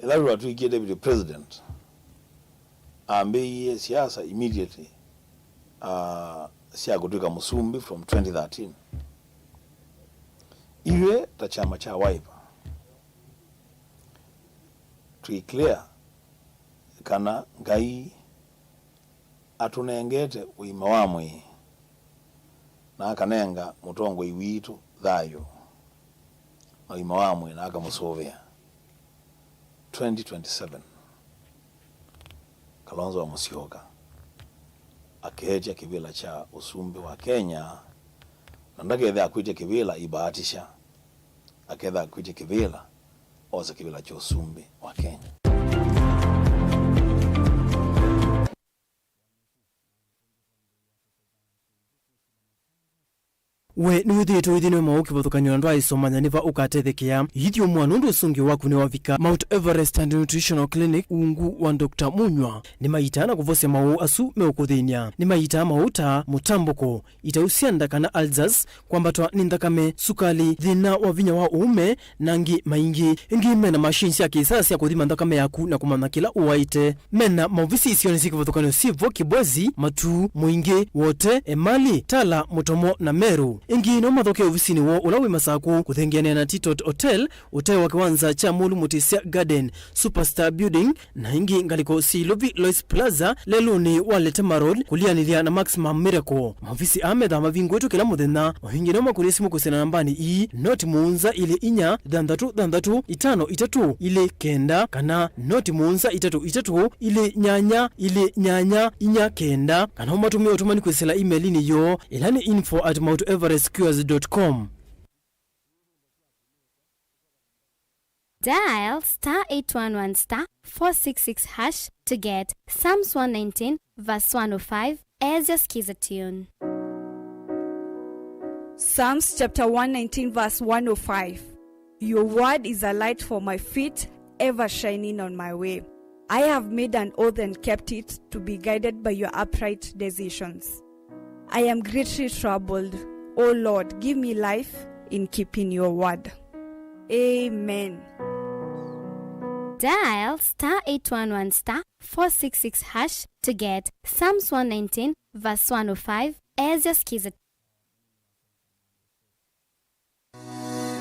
ila watu ikie deputy president ambaye siasa immediately siya kutoka Musumbi from 2013 iwe ta chama cha Wiper to clear kana ngai atunengete uima wamwe na akanenga Mutongo iwitu thayo uima wamwe na akamusovea 2027 Kalonzo wa Musyoka akeja kibila cha usumbi wa Kenya na ndakethe akwite kibila ibahatisha akethe akwite kibila oza kibila cha usumbi wa Kenya. we ni withito ithino mauki bothukanyo ndo aisomanya niva ukatethekia yithio mwanundu usungi waku ni wavika Mount Everest and Nutritional Clinic ungu wa Dr. Munywa ni maitana kuvose mau asu meukuthinia ni maita mauta mutamboko itausianda kana alzas kwambatwa ni nthakame sukali thina wa vinya wa uume nangi maingi ingi mena machines ya kisasa ya kuthima nthakame yaku na kumana kila uwaite mena mauvisi isio ni sikivothukanyo sivo Kibwezi Matu Mwingi wote Emali Tala Mutomo na Meru ingi no mathoke ofisini wo ulawi masaku kuthengeania na Titot Hotel uteo wa kiwanza cha Mulu Mutisia Garden Superstar Building na ingi ngaliko Silovi Lois Plaza leluni Waletema Road kulianilia na Maximum Miracle mavisi amedha mavingu wetu kila muthenya wahingi no makurisimu kusena nambani ii noti muunza ile inya dandatu itano itatu ile kenda kana noti muunza itatu ile nyanya inya kenda kana umatumia utumani kwesela emailini yo ilani info@mounteverestcures.com. Dial *811*466# to get Psalms 119 verse 105 as your skiza tune. Psalms chapter 119 verse 105. Your word is a light for my feet, ever shining on my way. I have made an oath and kept it, to be guided by your upright decisions. I am greatly troubled. O Lord, give me life in keeping your word. Amen. Dial *811 *466# to get Psalms 119 verse 105 as your skiza.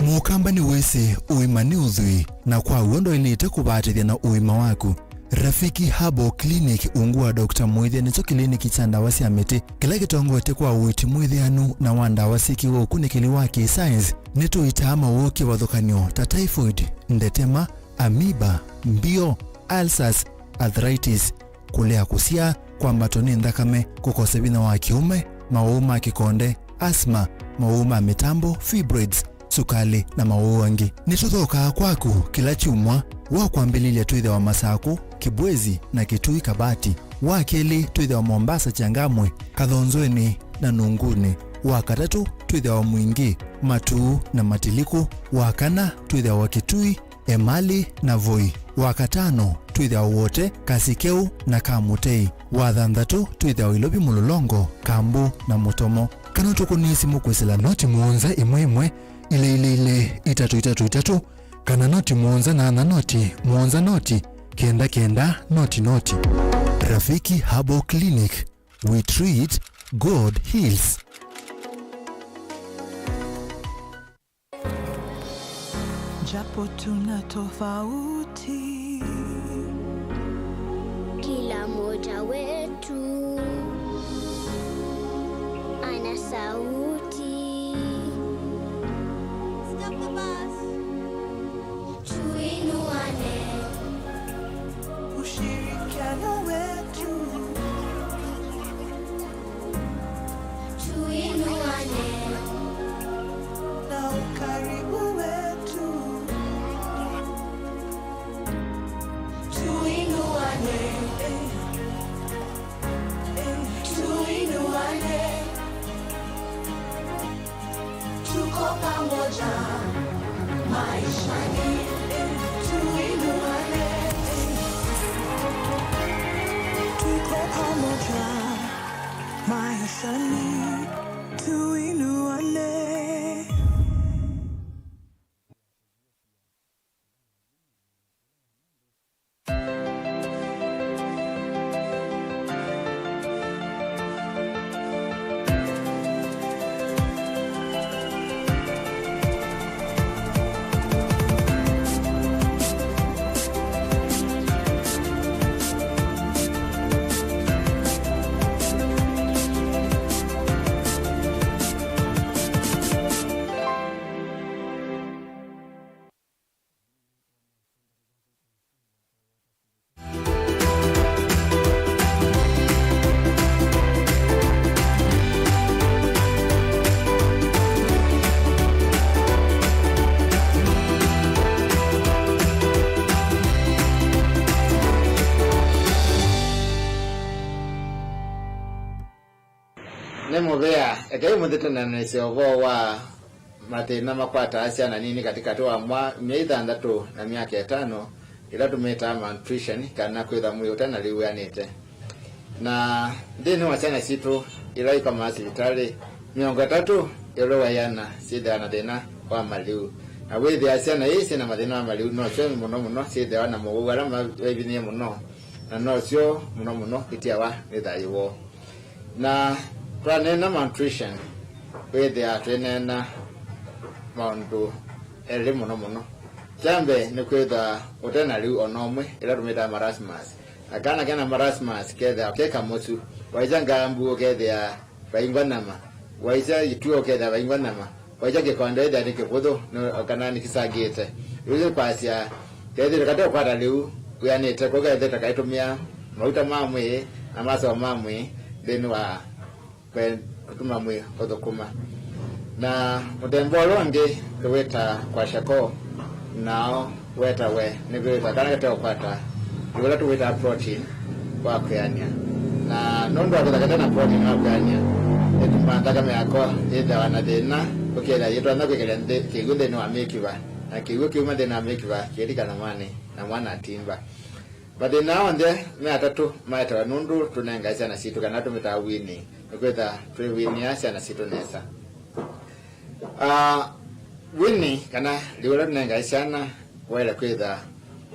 Mukamba ni wese uimani uzui na kwa uondo ilite kubatithia na uima waku. Rafiki Herbal Clinic ungua Dr. Mwithia nicho kliniki cha ndawa cia miti kila gitongoete kwa uiti mwithianu na wanda wasiki wo kunikili wa science nitu itama woki wathukanyo ta typhoid, ndetema, amoeba, mbio, ulcers, arthritis, kulea kusia, kwambato ni thakame, kukosa bina wa kiume, mauma kikonde, asthma, mauma mitambo, fibroids, sukali na mauangi. Nituthoka kwaku kila chumwa wa kwambililia tuithe wa Masaku, Kibwezi na Kitui Kabati, wa keli tuithe wa Mombasa Changamwe, Kathonzweni na Nunguni, wa katatu tuithe wa Mwingi, Matuu na Matiliku, wa kana tuithe wa Kitui, Emali na Voi, wa katano tuithe wa wote Kasikeu na Kamutei, wa thanthatu tuithe wa Ilobi Mulolongo, Kambu na Mutomo. Kana tukunisi mukwisila noti muonza imwe ile 333 kana noti muonza na noti muonza noti kenda noti. Rafiki Herbal Clinic, we treat, God heals. Japo tuna tofauti, kila moja wetu ana sauti. Tuinuane, ushirikiano wetu. Tuinuane, na ukaribu wetu. tuinuane, tuinuane, tuko pamoja maishani. Tuinuane, Tuko pamoja maishani. Tuinuane. Nemuvea ekai muthitana na iseovo wa mathina makwata asia na nini katika toa mwa miaka 6 na miaka 5 ila tumeta malnutrition kana kwitha mwili utana liwanite na ndini wachana situ ila ika masivitali miongo 3 ilo wayana sida na dena wa maliu na withi asia na isi na mathina wa maliu no sio muno sida wana muwala mabinie muno na no sio muno kitia wa nithaiwo na twanena malnutrition withia twenena maundu eri muno jambe ni kwitha utena riu onomwe ila tumita marasmus akana kana marasmus ketha keka mosu waija ngambu ketha baingwanama waija ituo ketha baingwanama waija kikonde ida nikiputhu no kana nikisagite yuzi kwasia ketha kata kwata riu kuyanite ko ketha takaitumia mauta mamwe na maso mamwe then wa kutuma mwe kuthukuma na mutembo longi kweta kwa shako nao weta we nigweta kana kete ukwata wala tuweta protein kwa kanya na nondo akataka na protein kwa kanya etumanda kama yako ida wanadena ukela yetu na kwekele nde kigunde no amekiwa na kiwe kiuma de na amekiwa kirika na mwane na mwana timba badena onde me atatu maeta nundu tunengaisa na situ kana tumeta wini kwetha twiwinia ciana citu nesa wini kana liwela tunenga ciana wele kwetha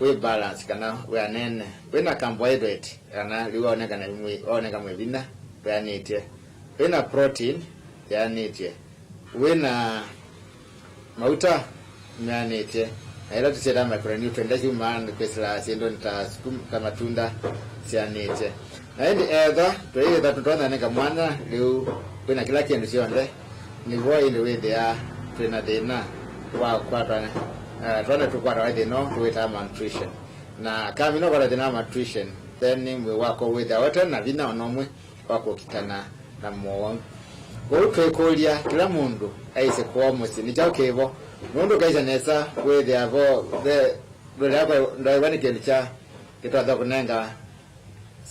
we balance kana we anene wina carbohydrate kana liwa onekana imwe oneka mwevina yanitie wina protein yanitie wina mauta yanitie ila tuseda micronutrient ndaji man kwesla siendo nita kama tunda sianitie na hindi either tutona neka mwana liu wina kila kindu sionde ni voi ndi with ya twina dina wa kwatana tuone tukwata wa dino tuwita malnutrition na kama ino kwa dina malnutrition then mwe wako with ya wata na vina onomwe wako kitana na mwa kwa kulia kila mundu aise kwa musi ni chao kevo mundu kaisa nesa with ya vo the yako ndo wani kelicha kitu adha kunenga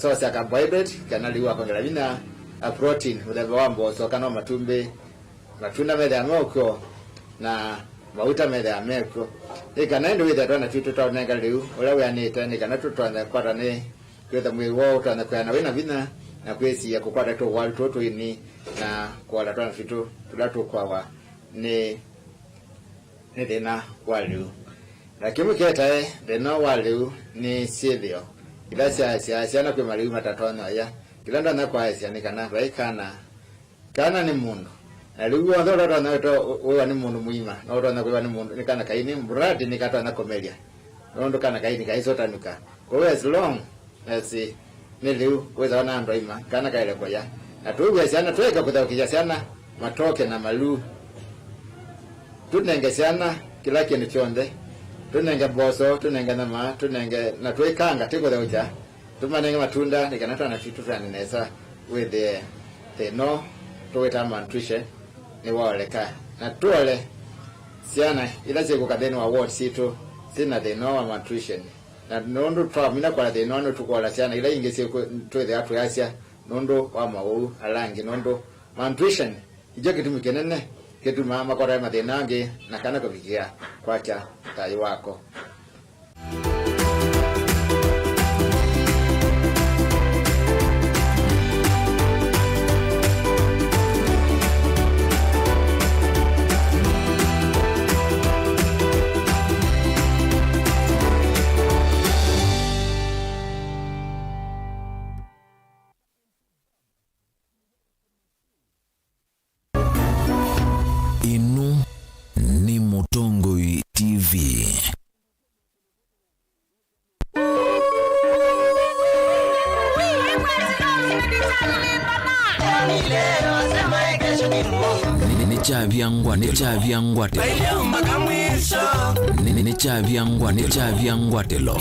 source ya carbohydrate kana liwa kwa ngala vina a protein with wambo so kana matumbe matunda mede amoko na mauta mede ameko ikana ndo with atona tutu ta nenga liu ola we anita ni kana tutu anda kwata ne kweta mwe wo utana kwa na wina vina na kwesi ya kukwata to wal toto ini na kwa la tona fitu tulatu kwa wa ni dena walu lakini keta dena walu ni sivyo ila sia na kwa maliu matatona ya kila ndo na kwa sia ni kana baikana kana ni mundu aliwa ndo ndo na to wewe ni mundu muima ndo ndo na kwa ni mundu ni kana kaini mradi ni kata na komedia ndo kana kaini kaiso tanuka kwa hiyo as long as niliu weza na ndo ima kana kaile kwa ya atuwe sana tuweka kutaukia sana matoke na malu tunenge sana kila kintu chonde tunenge boso tunenge nama tunenge na tuwekanga tiko da uja tumanenge matunda nikanata na fitu fulani nesa with the no tuweta malnutrition ni waleka na tuole siana ila cheko kadeni wa ward situ sina the no malnutrition na nondo twamina kwa the no tukola siana ila ingese to the atu yasia nondo wa mawu alangi nondo malnutrition ijo kitu mikenene kitu mama kwa rama the nange na kana kufikia kwacha tai wako Inu ni Mutongoi TV. Nichavyangwa telo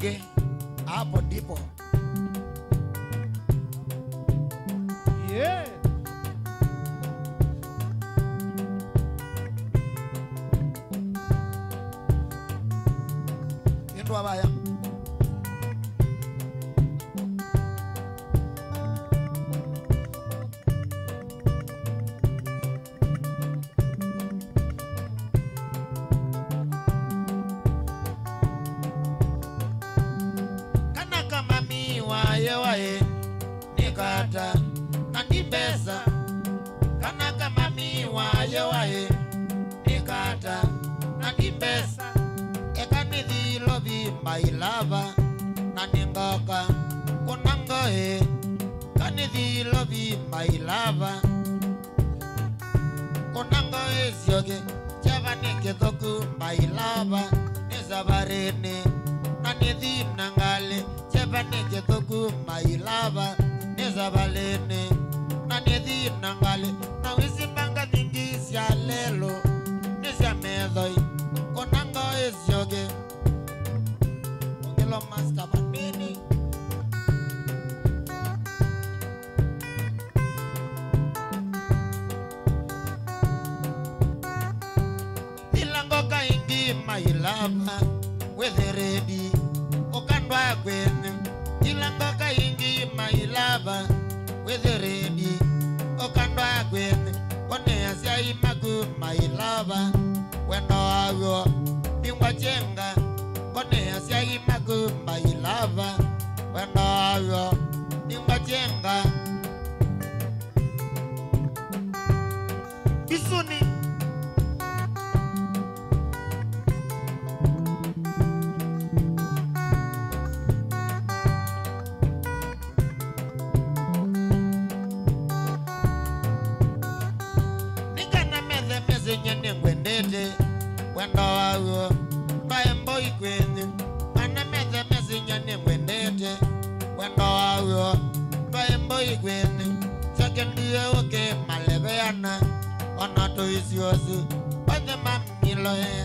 Sioge, hapo ndipo. Yeah. Ndo abaya. Kana kama miwa yewae nikata nandibeza. Kana kama miwa yewae nikata nandibeza. Ekanidhi lovi mailava naningoka kunangoe. Kanidhi lovi mailava kunangoe sioge. Chavani ketoku mailava nizabarene. Nanidhi nangale. Chavani ketoku mailava nizabalene. Nanidhi nangale. Na wisimbanga nyingi siya lelo nisya medhoi. Konanga esioge Ongelo master panini Ilango kaingi mailava Wethe ready Okandwa kwene Ilango kaingi mailava Wethe ready Okandwa kwene Kone asya imagu mailava Wendo ago Bingwa chenga Kone asya imagu mailava Wendo ago Bingwa chenga Bisuni Nikana meze nyene ngwendete Wendo ago Baembo ikwene Mana meze nyene ngwendete Wendo ago Baembo ikwene Sekendiye oke malebeana Onato isiosu Bade mamilo he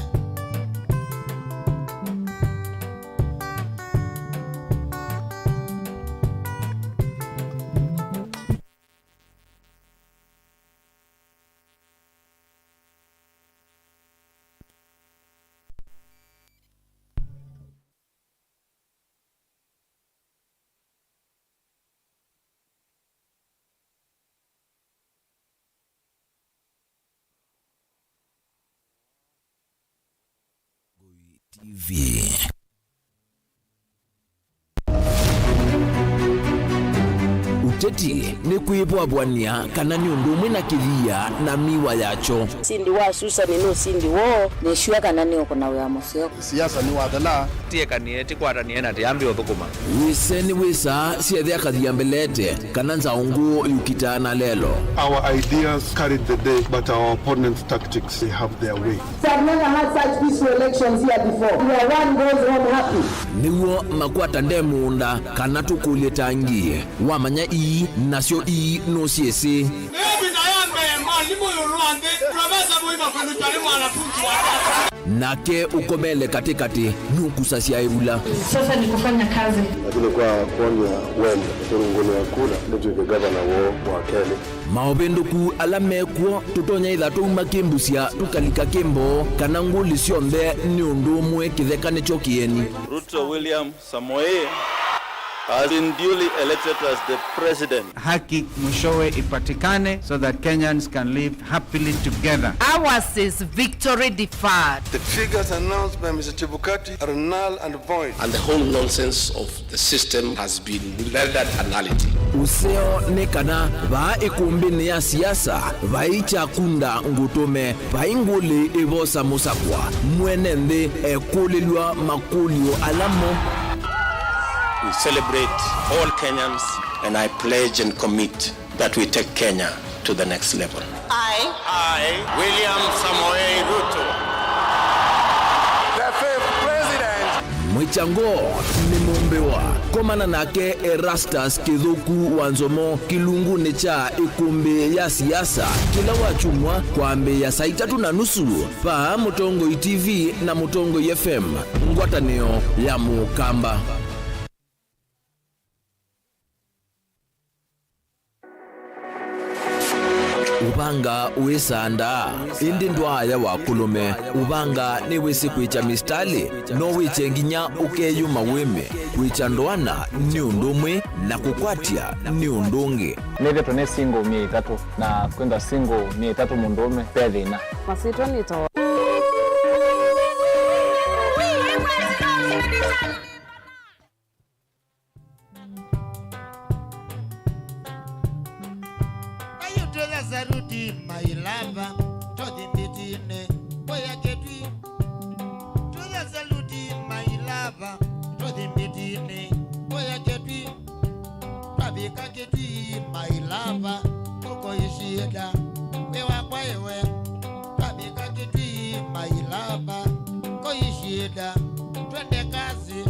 TV. Uteti ni kuibwabwania kana ni undu umwe na kithia na miwa yacho. Sindi wa Susan no sindi wo ne shua kana ni okona wa museo. Siasa ni wadala. Tie kanieti kwara ni ena tiambi othukuma. Wiseni wisa siethe akathia mbelete kana nzaungu yukitana lelo. Our ideas carried the day, but our opponents' tactics, they have their way. We have never had such peaceful elections here before. Where one goes home happy. Niwo makwata ndemunda kana tukulie tangi. Wamanya ii nasio ii no siesi. Nake ukomele katikati nukusasia irula. Sasa ni kufanya kazi. Lakini kwa kuonia wende, turunguni ya kula, ndio gavana wa Kenya. Maobenduku alamekwo tutonya ithatu makimbusia tukalika kimbo kana nguli cionthe ni undu umwe kithekane chokieni. Ruto William Samoei has been duly elected as the president. Haki mwishowe ipatikane so that Kenyans can live happily together. Ours is victory deferred. The figures announced by Mr. Chebukati are null and void. And the whole nonsense of the system has been rendered anality. Useo ne kana ba ikumbini ya siasa vaicha kunda ngutume vainguli ivosa musakwa mwenende ekulilwa makulio alamo. We celebrate all Kenyans, and I pledge and commit that we take Kenya to the next level. I, William Samoei Ruto, the fifth president. Ochango ni mombewa komana nake Erastus Kithuku Wanzomo kilungu ni cha ikumbi ya siasa kila wachumwa kwa mbe ya saa 3:30 pa Mutongo TV na Mutongo FM ngwatanio ya Mukamba. Ubanga uisanda indi ndwaya wakulume ubanga ni wisi kwicha mistali no wiche nginya ukeyuma wime kwicha ndwana ni undumwe na kukwatia ni undungi neve tone single 3 na kwenda single 3 mundume pedina masito nito Zarudi mailava todi mbitine boya ketwi tuya zarudi mailava todi mbitine boya ketwi tabika ketwi mailava koko yishida wewa kwa ewe tabika ketwi mailava ko yishida twende kazi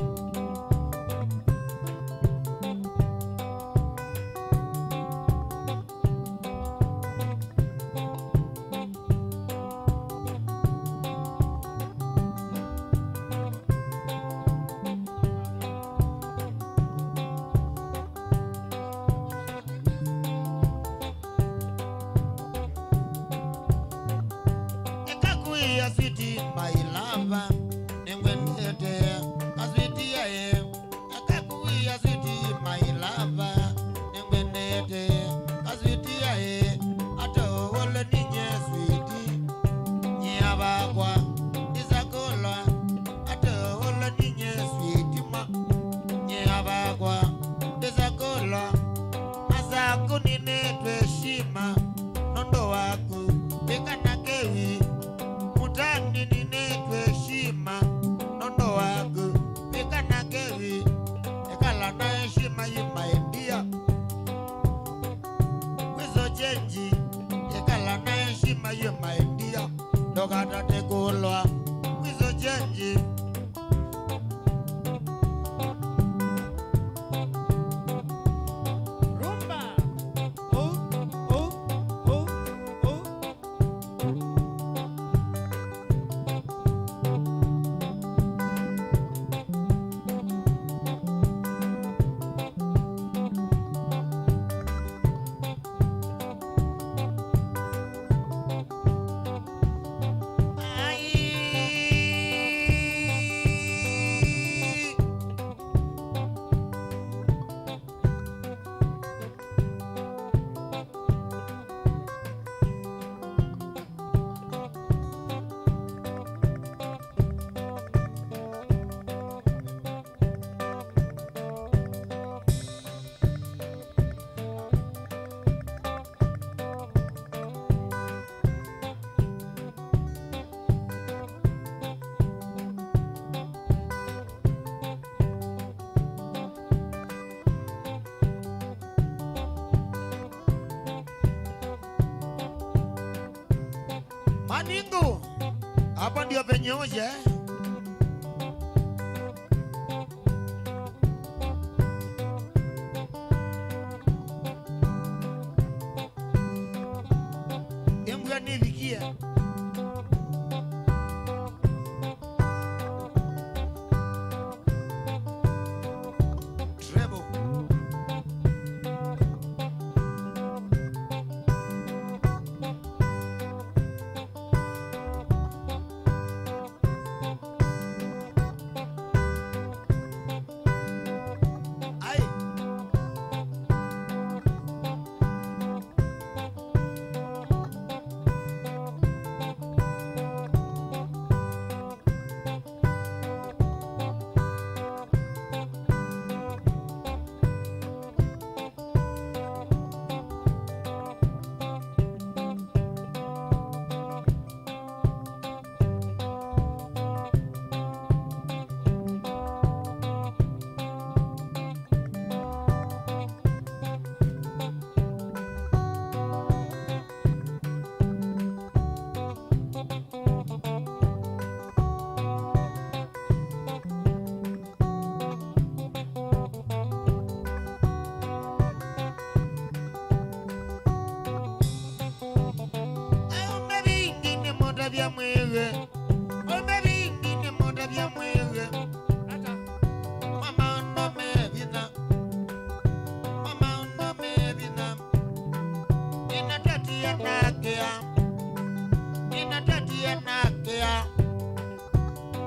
Sweetie, my lover, and when you're there, a sweetie I am. A kakuya sweetie, my lover, and when you're there, a sweetie I am. At all, the ninja sweetie, Niabagua is a cola. At all, the ninja sweetie, ma Niabagua is a cola. As a kunine to Shima, Nondoaku, Pekanakewi. Mutani ninetwe shima nondo wagu pika na kewi ekala na heshima yimaendia wizo chenji ekala na heshima yimaendia dogata tegolwa wizo chenji Maningo, hapa ndio penye uje. Embwa nivikia. Treble. vya mwewe. Omebindi ni moda vya mwewe. Mama ndo mevina. Mama ndo mevina. Inatatia nakea. Inatatia nakea.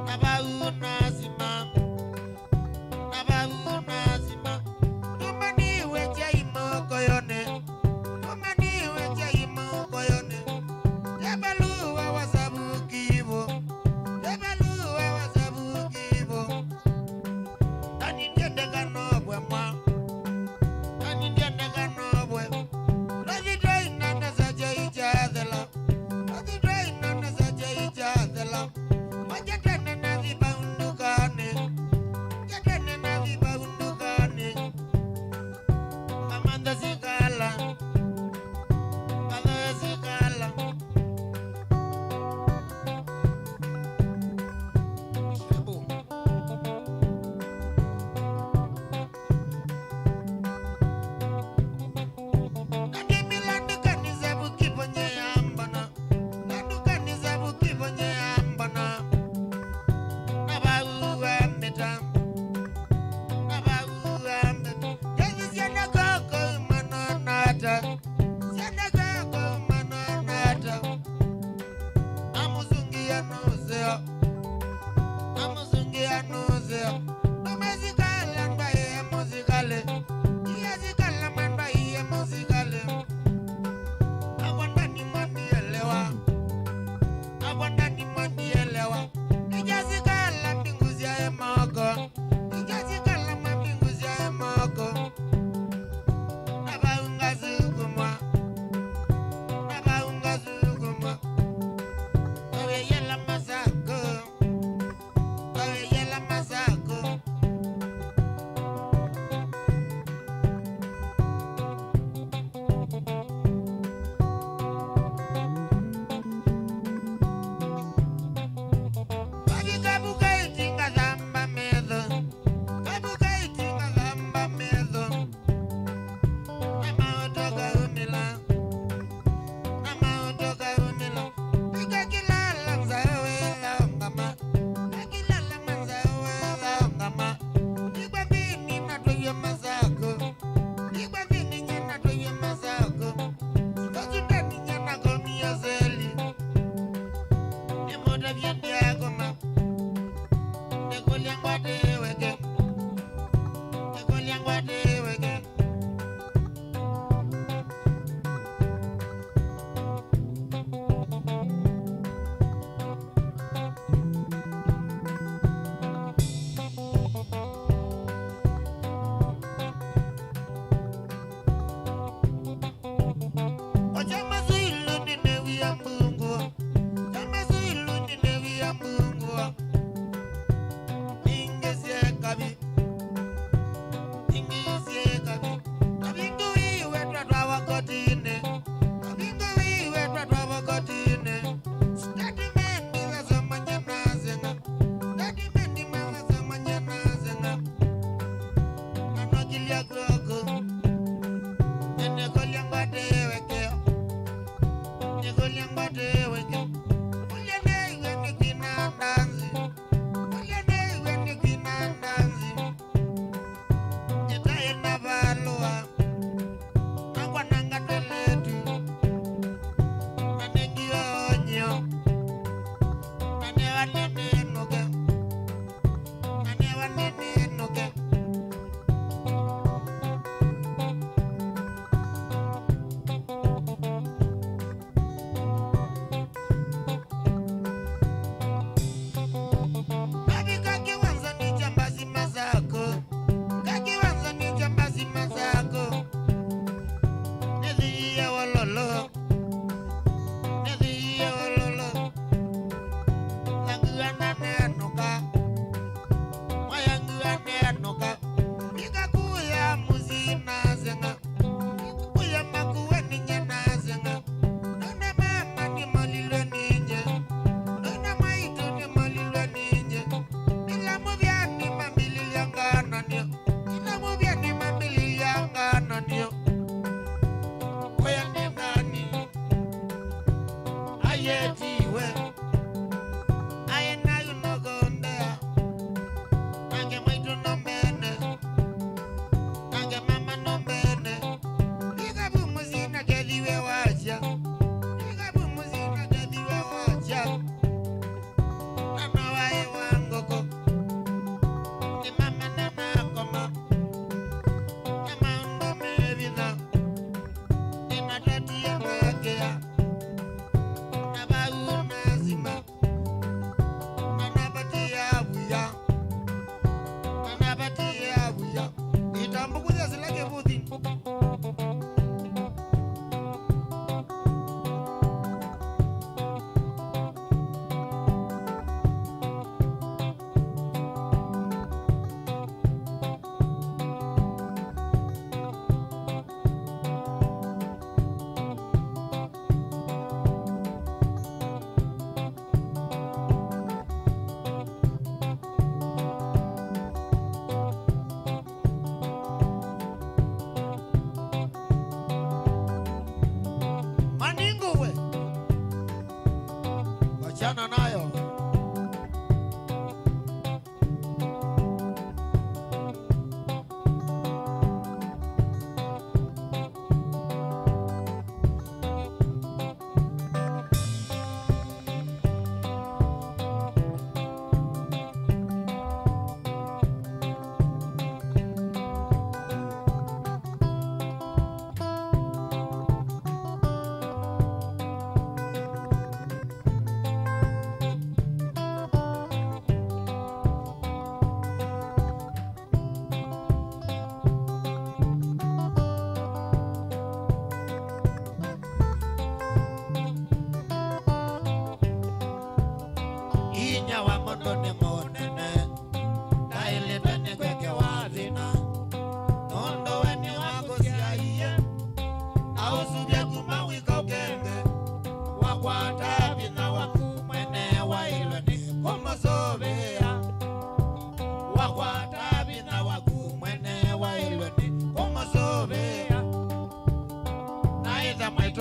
Nabau nazima. Nabau nazima. Tumaniwe jaimo koyone. Tumaniwe jaimo koyone. Jabaluwa wasabu kivo. Jabaluwa wasabu kivo. Kani ndiende kanobwe mwa. Kani ndiende kanobwe. Lazi drai nana saja ijadela. Lazi drai nana saja ijadela. Wajatene na viba undukane. Jatene na viba undukane. Amanda zikala. Kala zikala. Shabu. Nadi milandi kanisa bukiponye ambana. Nadu kanisa bukiponye ambana. Nabau ambeta. Nabau ambeta. Jezi siana koko mananata. Siana koko mananata. Amuzungia nozeo. Amuzungia nozeo. Numezikala mbaye muzikale. Iyazikala mbaye muzikale. Awandani mwanielewa. Awandani mwanielewa. Ijazikala mbinguzi ya emoko. Ijazikala mbinguzi ya emoko. Nabaunga zugumwa. Nabaunga zugumwa. Owe yela masako. Owe yela masako. Babi kabuka itinga zamba medo. Kabuka itinga zamba medo. Nama otoka umila. Nama otoka umila. Ika kilala mzawe laongama. Kakilala mzawe laongama. Igwa bini natoye mazako. Igwa bini nyana toye mazako. Kazutani nyana komi ya zeli. Emoda vyende agoma. Nekoliangwa deweke. Nekoliangwa deweke. Ochama zilu ni nevi ya Mungu. Chama zilu ni nevi ya Mungu. Ingesie kabi. Ingesie kabi. Kabingu iwe twatwa wakotine. Kabingu iwe twatwa wakotine. Statement iwazo manyana zenga. Statement iwazo manyana zenga. Nanokilia kwako. Nekoliangwa deweke. Nekoliangwa deweke. Uliane iwe ni kina ndanzi. Uliane iwe ni kina ndanzi. Nyetaye na balua. Nangwa nanga teletu. Nanengiwa onyo. Nanewa nene nuke. Nanewa nene nuke. Babi kakiwanza ni jambazi mazako. Kakiwanza ni jambazi mazako. Nedhiye wololo. Nedhiye wololo. Languana nenuka. Mayanguana nenuka. Ikakuya muzina zenga. Ikakuya makuwe ninye na zenga. Nuna mama ni molilo ninye. Nuna maitu ni molilo ninye. Nila muvya ni mamili yangana niyo. Nila muvya ni mamili yangana niyo. Oya ni nani? Ayetiwe.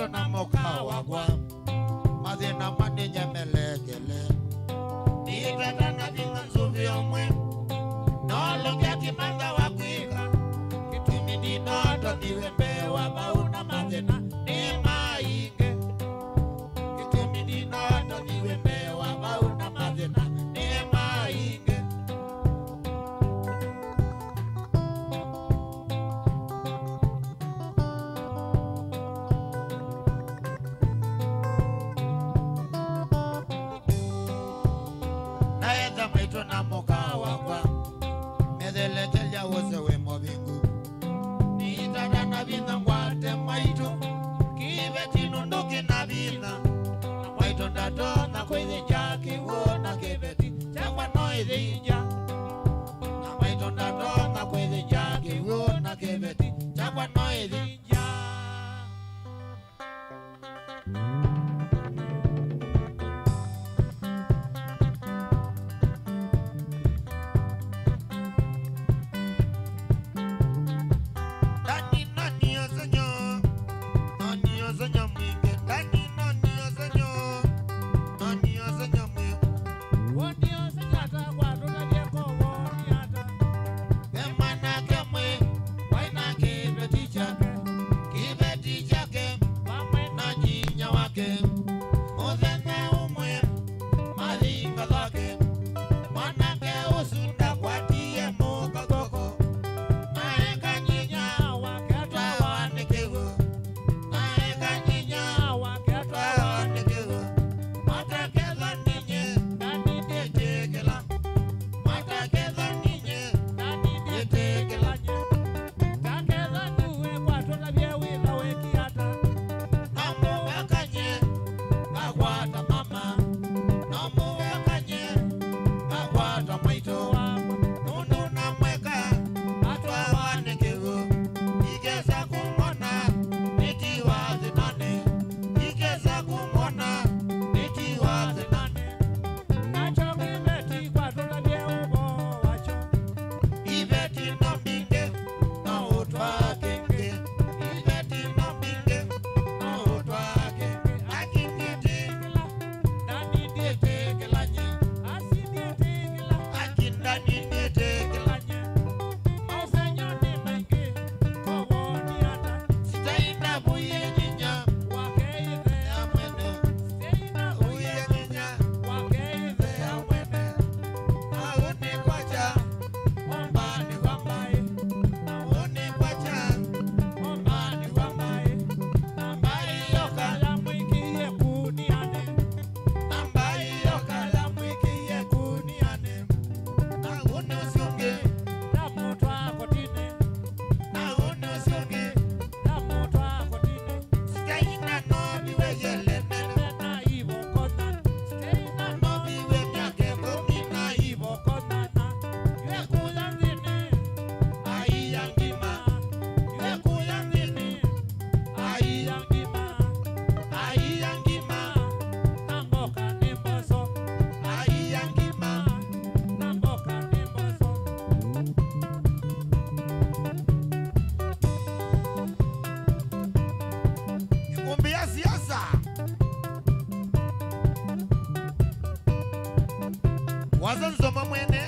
maito na mokawa kwa mazina maneja melekele nitata na vinga nzuvi omwe nologia kimanga wakwika kitumi dinoto niwembewa bauna mazina ni mainge kitumi dinoto niwembewa bauna mazina ni mainge naeza maito na mokawa kwa medeletelia wose wemo bingu nitata na vinga ngwate maito kiveti nunduki na vinga na maito ndatonga kwezi chaki uona kiveti chakwa noizi inja na maito ndatonga kwezi chaki uona kiveti chakwa noizi inja Wazanzoma mwene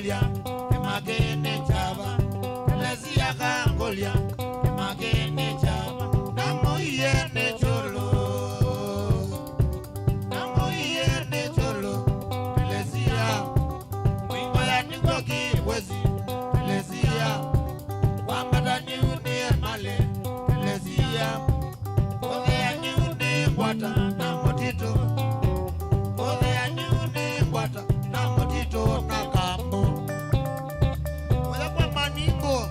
kangolia magene chava lesia kangolia magene chava namo yene cholo lesia mwimbo ya ningoki wezi lesia wambada niuni male lesia kode ya niuni kwata na motito kode ya niuni kwata na motito na kambo wala kwa maningo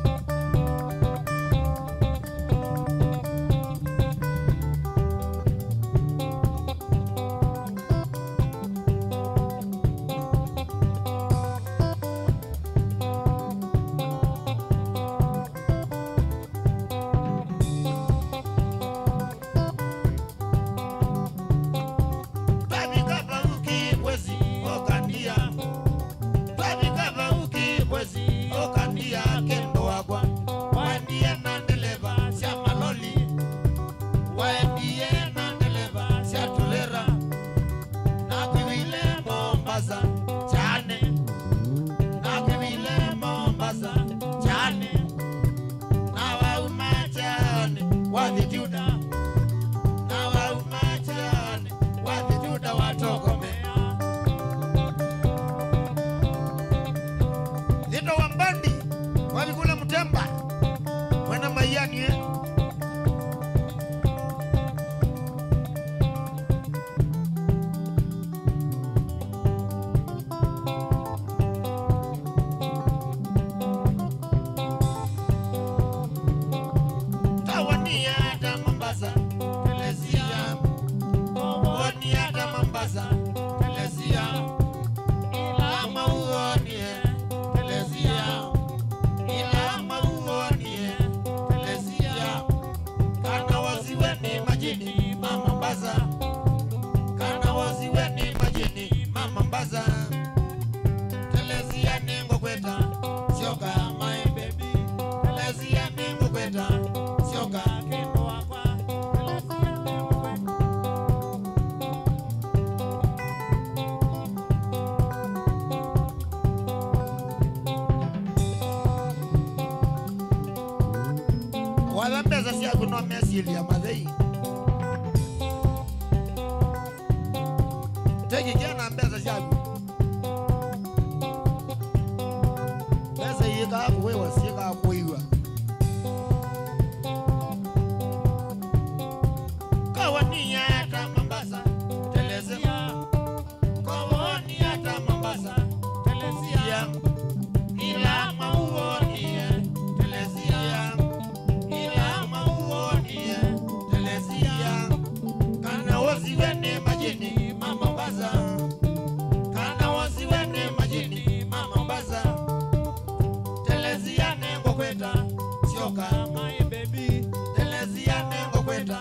wala pesa si akuno mesili ya madhei teki jana pesa si aku pesa yika aku wewa sika aku iwa kawani hata Mombasa telezea kawani hata Mombasa telezea ila mauoni telezea kana wasiwene majini mama baza kana wasiwene majini mama baza telezia nengo kweta sio kama baby telezia nengo kweta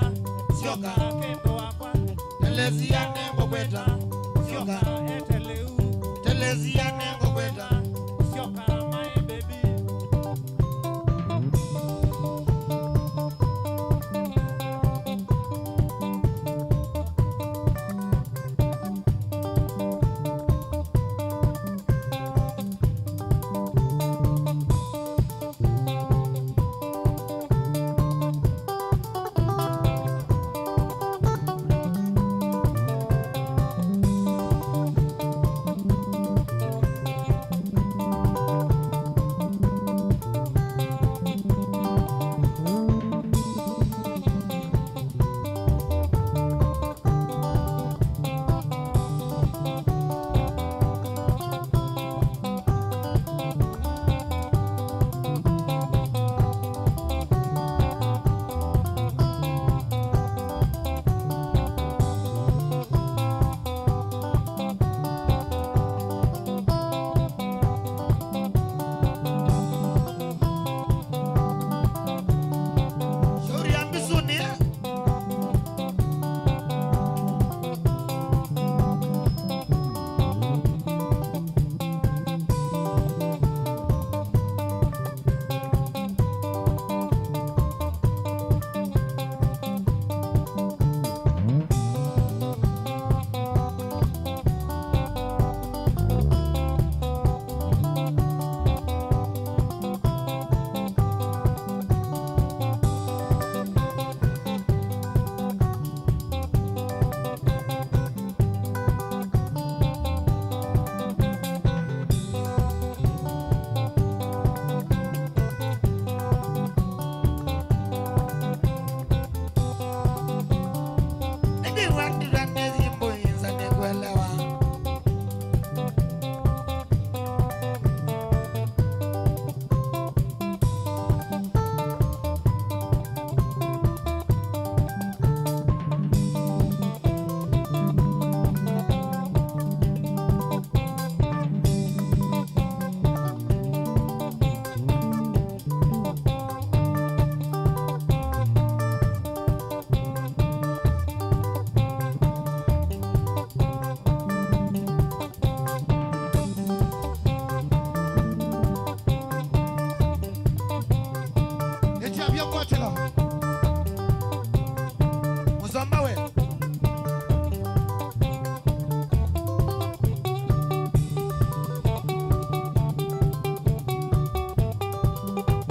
sio kama kendo wakwa telezia nengo kweta sio kama eteleu telezia nengo kweta sio kama baby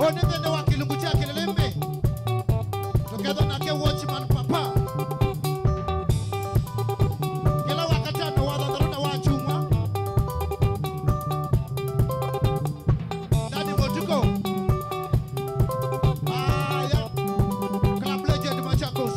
Onende wa kilungu chake lelembe. Together na ke watchman papa. Kila wakati anawadha dharuna wa chuma. Daddy Motuko. Aya. Club legend Machakos.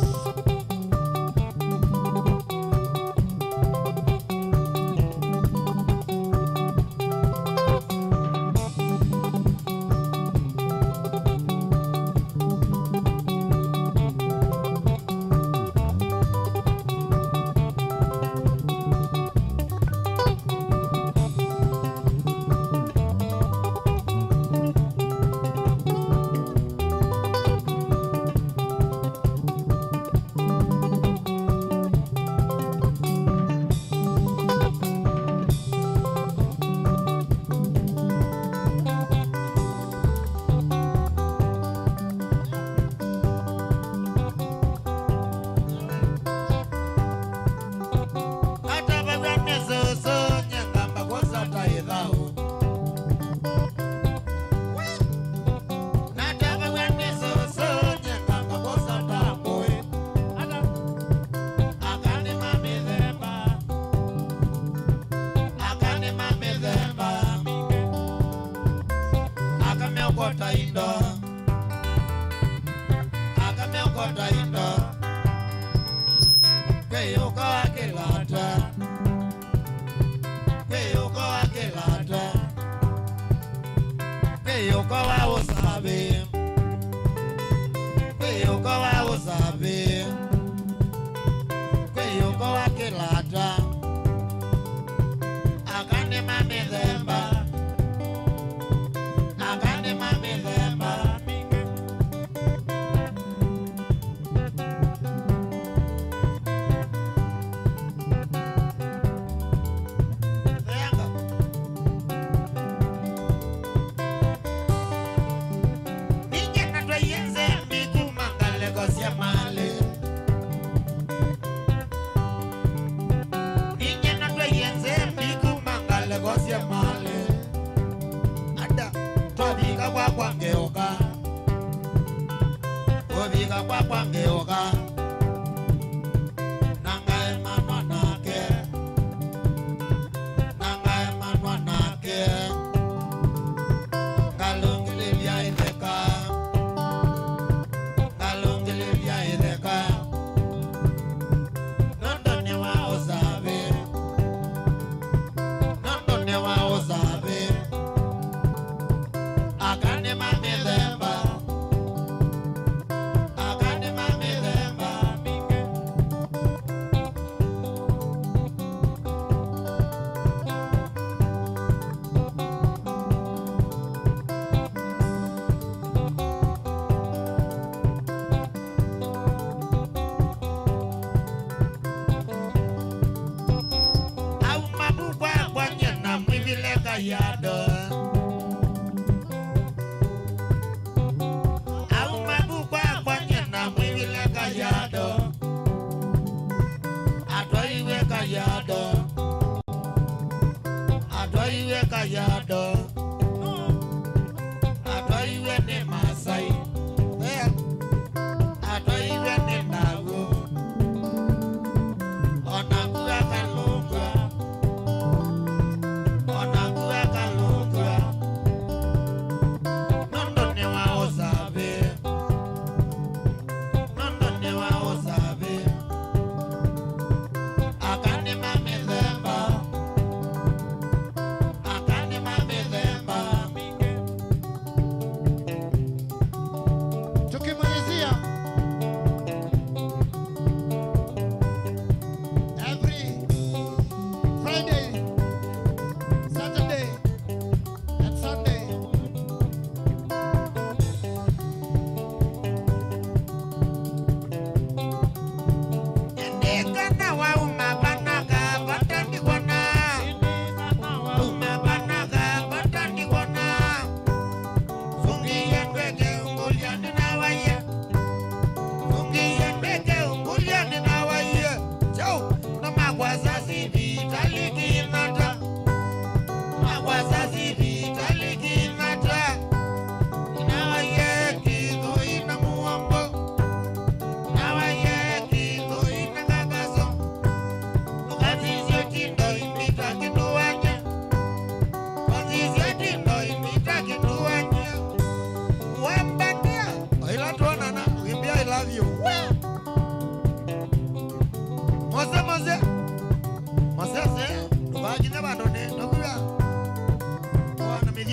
Akane mame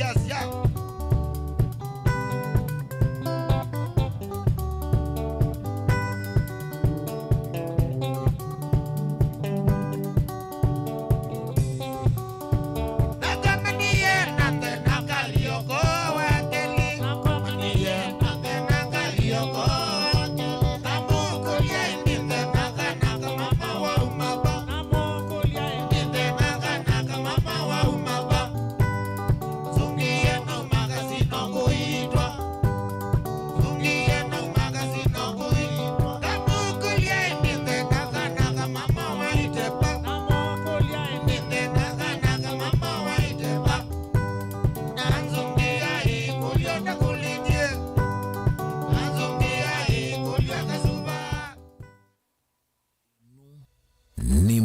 siasa. Ni